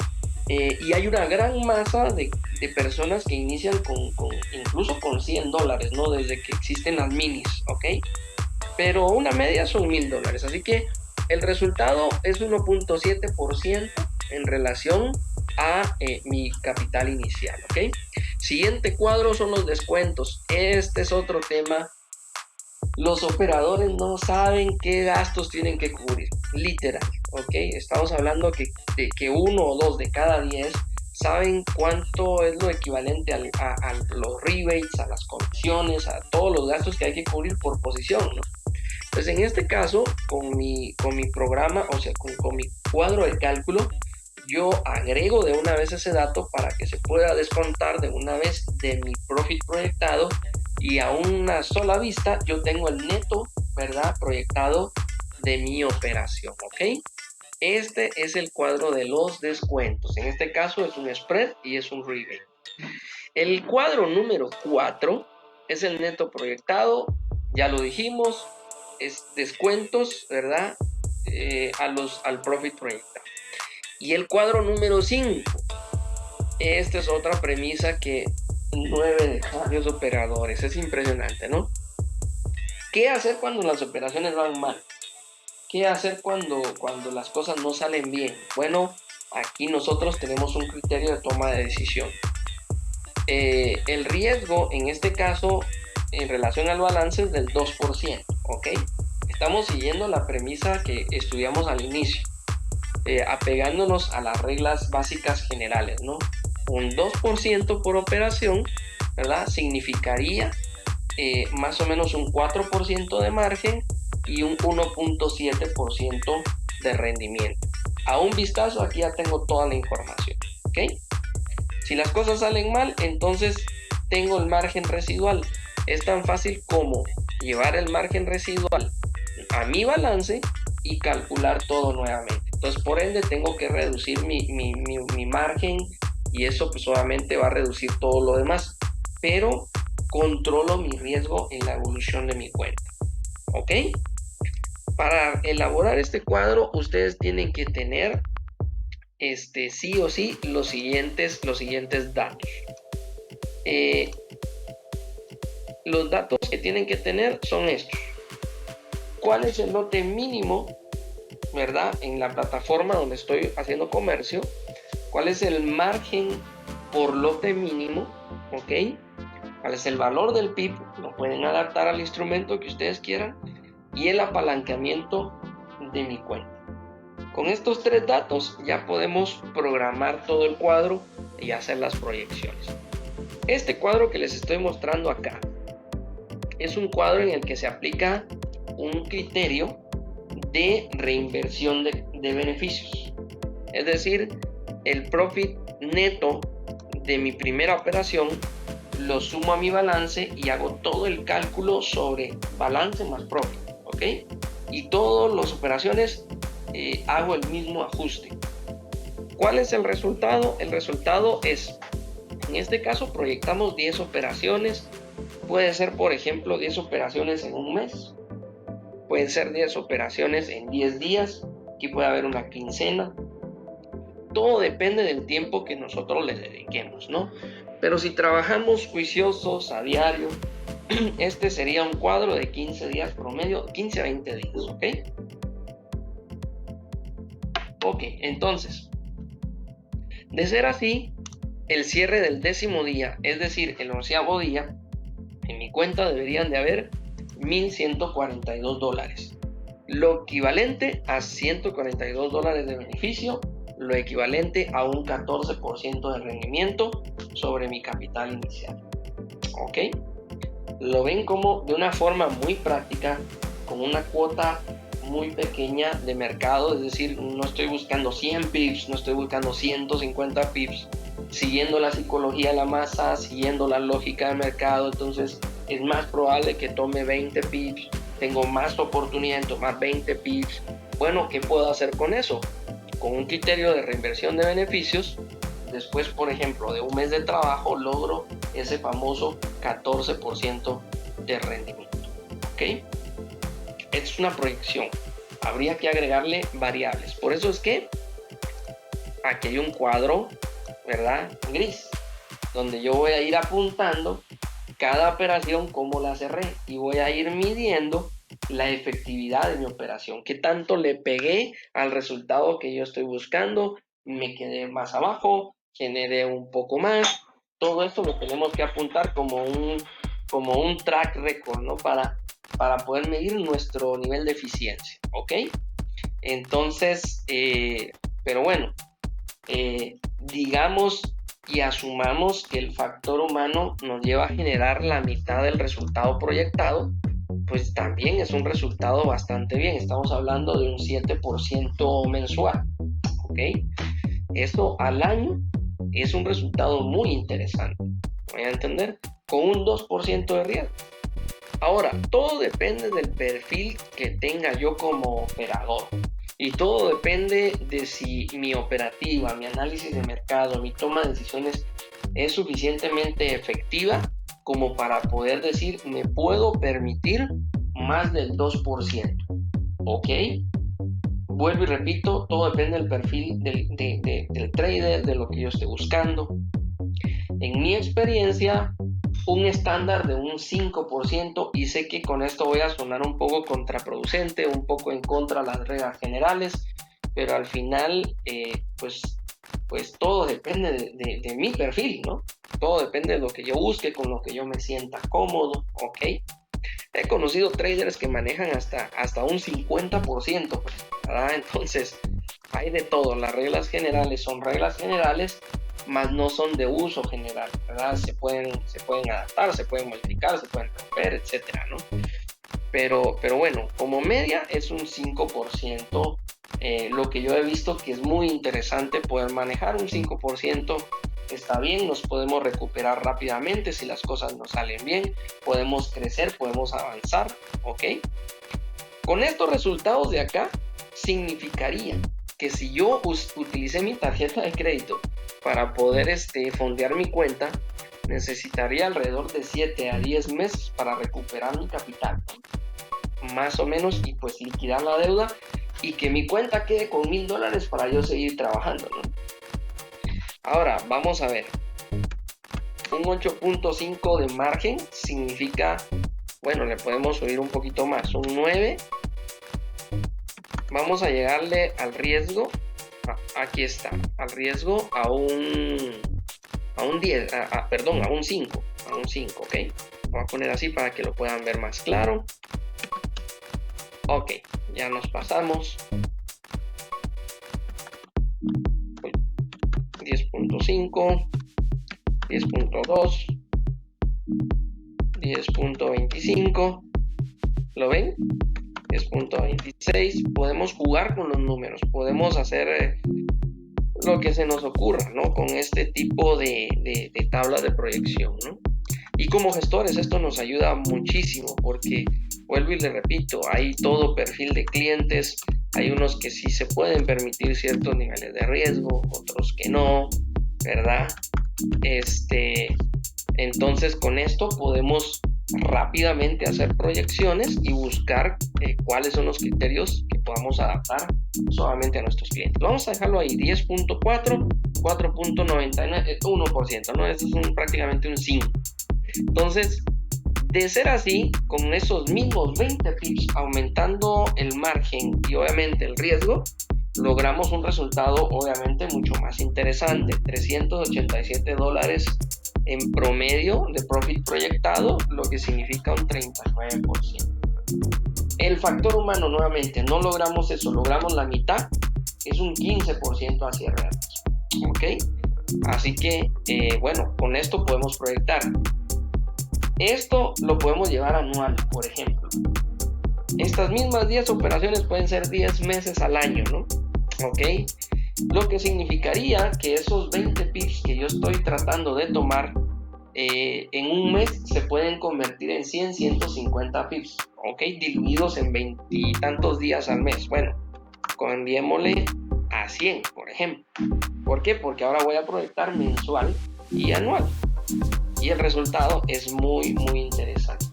Y hay una gran masa de personas que inician incluso con $100, ¿no? Desde que existen las minis, ¿ok? Pero una media son $1,000, así que el resultado es 1.7% en relación a mi capital inicial, ¿ok? Siguiente cuadro son los descuentos. Este es otro tema. Los operadores no saben qué gastos tienen que cubrir, literal, ¿ok? Estamos hablando de que 1 o 2 de cada 10 saben cuánto es lo equivalente a los rebates, a las comisiones, a todos los gastos que hay que cubrir por posición, ¿no? Pues en este caso, con mi programa, o sea, con mi cuadro de cálculo, yo agrego de una vez ese dato para que se pueda descontar de una vez de mi profit proyectado, y a una sola vista yo tengo el neto, ¿verdad?, proyectado de mi operación, ¿ok? Este es el cuadro de los descuentos. En este caso es un spread y es un rebate. El cuadro número 4 es el neto proyectado, ya lo dijimos, es descuentos, ¿verdad?, al profit proyectado. Y el cuadro número 5, esta es otra premisa que 9 de varios operadores, es impresionante, ¿no? ¿Qué hacer cuando las operaciones van mal? ¿Qué hacer cuando las cosas no salen bien? Bueno, aquí nosotros tenemos un criterio de toma de decisión. El riesgo en este caso en relación al balance es del 2%, ¿ok? Estamos siguiendo la premisa que estudiamos al inicio, apegándonos a las reglas básicas generales, ¿no? Un 2% por operación, ¿verdad?, significaría más o menos un 4% de margen y un 1.7% de rendimiento. A un vistazo aquí ya tengo toda la información, ¿ok? Si las cosas salen mal, entonces tengo el margen residual. Es tan fácil como llevar el margen residual a mi balance y calcular todo nuevamente. Entonces, por ende, tengo que reducir mi margen, y eso pues obviamente va a reducir todo lo demás, pero controlo mi riesgo en la evolución de mi cuenta, ¿ok? Para elaborar este cuadro, ustedes tienen que tener sí o sí los siguientes datos. Los datos que tienen que tener son estos. ¿Cuál es el lote mínimo, verdad, en la plataforma donde estoy haciendo comercio? ¿Cuál es el margen por lote mínimo? ¿Ok? ¿Cuál es el valor del PIB? Lo pueden adaptar al instrumento que ustedes quieran. Y el apalancamiento de mi cuenta. Con estos 3 datos ya podemos programar todo el cuadro y hacer las proyecciones. Este cuadro que les estoy mostrando acá es un cuadro en el que se aplica un criterio de reinversión de beneficios. Es decir, el profit neto de mi primera operación lo sumo a mi balance y hago todo el cálculo sobre balance más profit, ¿ok? Y todas las operaciones hago el mismo ajuste. ¿Cuál es el resultado? El resultado es, en este caso proyectamos 10 operaciones. Puede ser, por ejemplo, 10 operaciones en un mes. Pueden ser 10 operaciones en 10 días. Aquí puede haber una quincena. Todo depende del tiempo que nosotros le dediquemos, ¿no? Pero si trabajamos juiciosos a diario, este sería un cuadro de 15 días promedio, 15 a 20 días, ¿ok? Ok, entonces, de ser así, el cierre del 10º día, es decir, el 11º día, en mi cuenta deberían de haber $1,142, lo equivalente a $142 de beneficio, lo equivalente a un 14% de rendimiento sobre mi capital inicial. ¿Ok? Lo ven como de una forma muy práctica, con una cuota muy pequeña de mercado, es decir, no estoy buscando 100 pips, no estoy buscando 150 pips, siguiendo la psicología de la masa, siguiendo la lógica de mercado. Entonces es más probable que tome 20 pips, tengo más oportunidad en tomar 20 pips. Bueno, ¿qué puedo hacer con eso? Con un criterio de reinversión de beneficios, después, por ejemplo, de un mes de trabajo, logro ese famoso 14% de rendimiento. ¿Ok? Es una proyección. Habría que agregarle variables. Por eso es que aquí hay un cuadro, ¿verdad? Gris, donde yo voy a ir apuntando cada operación, cómo la cerré, y voy a ir midiendo la efectividad de mi operación, qué tanto le pegué al resultado que yo estoy buscando, me quedé más abajo, generé un poco más. Todo esto lo tenemos que apuntar como un track record, ¿no? Para poder medir nuestro nivel de eficiencia, ¿ok? Entonces, pero bueno, digamos y asumamos que el factor humano nos lleva a generar la mitad del resultado proyectado, pues también es un resultado bastante bien. Estamos hablando de un 7% mensual, ¿ok? Esto al año es un resultado muy interesante, ¿voy a entender? Con un 2% de riesgo. Ahora, todo depende del perfil que tenga yo como operador. Y todo depende de si mi operativa, mi análisis de mercado, mi toma de decisiones es suficientemente efectiva como para poder decir, me puedo permitir más del 2%. ¿Ok? Vuelvo y repito, todo depende del perfil del trader, de lo que yo esté buscando. En mi experiencia, un estándar de un 5%, y sé que con esto voy a sonar un poco contraproducente, un poco en contra de las reglas generales, pero al final pues todo depende de mi perfil, ¿no? Todo depende de lo que yo busque, con lo que yo me sienta cómodo, ¿ok? He conocido traders que manejan hasta un 50%, ¿verdad? Entonces hay de todo. Las reglas generales son reglas generales, más no son de uso general, ¿verdad? Se pueden adaptar, se pueden modificar, se pueden romper, etcétera, ¿no? Pero bueno, como media es un 5%, lo que yo he visto que es muy interesante poder manejar un 5%. Está bien, nos podemos recuperar rápidamente si las cosas nos salen bien, podemos crecer, podemos avanzar, ¿ok? Con estos resultados de acá, significaría que si yo utilicé mi tarjeta de crédito para poder fondear mi cuenta, necesitaría alrededor de 7 a 10 meses para recuperar mi capital, más o menos, y pues liquidar la deuda y que mi cuenta quede con $1,000 para yo seguir trabajando, ¿no? Ahora, vamos a ver. Un 8.5 de margen significa, bueno, le podemos subir un poquito más, un 9. Vamos a llegarle al riesgo, aquí está, al riesgo a un 10, perdón, a un 5, ¿ok? Voy a poner así para que lo puedan ver más claro. Ok, ya nos pasamos. 10.5, 10.2, 10.25, ¿lo ven? 10.26, podemos jugar con los números, podemos hacer lo que se nos ocurra, ¿no? Con este tipo de tablas de proyección, ¿no? Y como gestores esto nos ayuda muchísimo porque, vuelvo y le repito, hay todo perfil de clientes, hay unos que sí se pueden permitir ciertos niveles de riesgo, otros que no, ¿verdad? Entonces con esto podemos rápidamente hacer proyecciones y buscar cuáles son los criterios que podamos adaptar solamente a nuestros clientes. Vamos a dejarlo ahí, 10.4, 4.99, 1%, ¿no? Eso es prácticamente un 5. Entonces, de ser así, con esos mismos 20 pips, aumentando el margen y obviamente el riesgo, logramos un resultado obviamente mucho más interesante, $387 en promedio de profit proyectado, lo que significa un 39%. El factor humano, nuevamente, no logramos eso, logramos la mitad, es un 15% hacia reales, ¿ok? Así que, bueno, con esto podemos proyectar. Esto lo podemos llevar anual, por ejemplo. Estas mismas 10 operaciones pueden ser 10 meses al año, ¿no? ¿Ok? Lo que significaría que esos 20 pips que yo estoy tratando de tomar en un mes se pueden convertir en 100, 150 pips, ¿ok? Diluidos en 20 y tantos días al mes. Bueno, cambiémosle a 100, por ejemplo. ¿Por qué? Porque ahora voy a proyectar mensual y anual. Y el resultado es muy, muy interesante.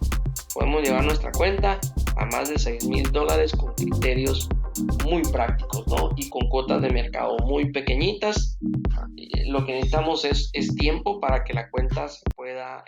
Podemos llevar nuestra cuenta a más de $6,000 con criterios muy prácticos, ¿no? Y con cuotas de mercado muy pequeñitas. Lo que necesitamos es tiempo para que la cuenta se pueda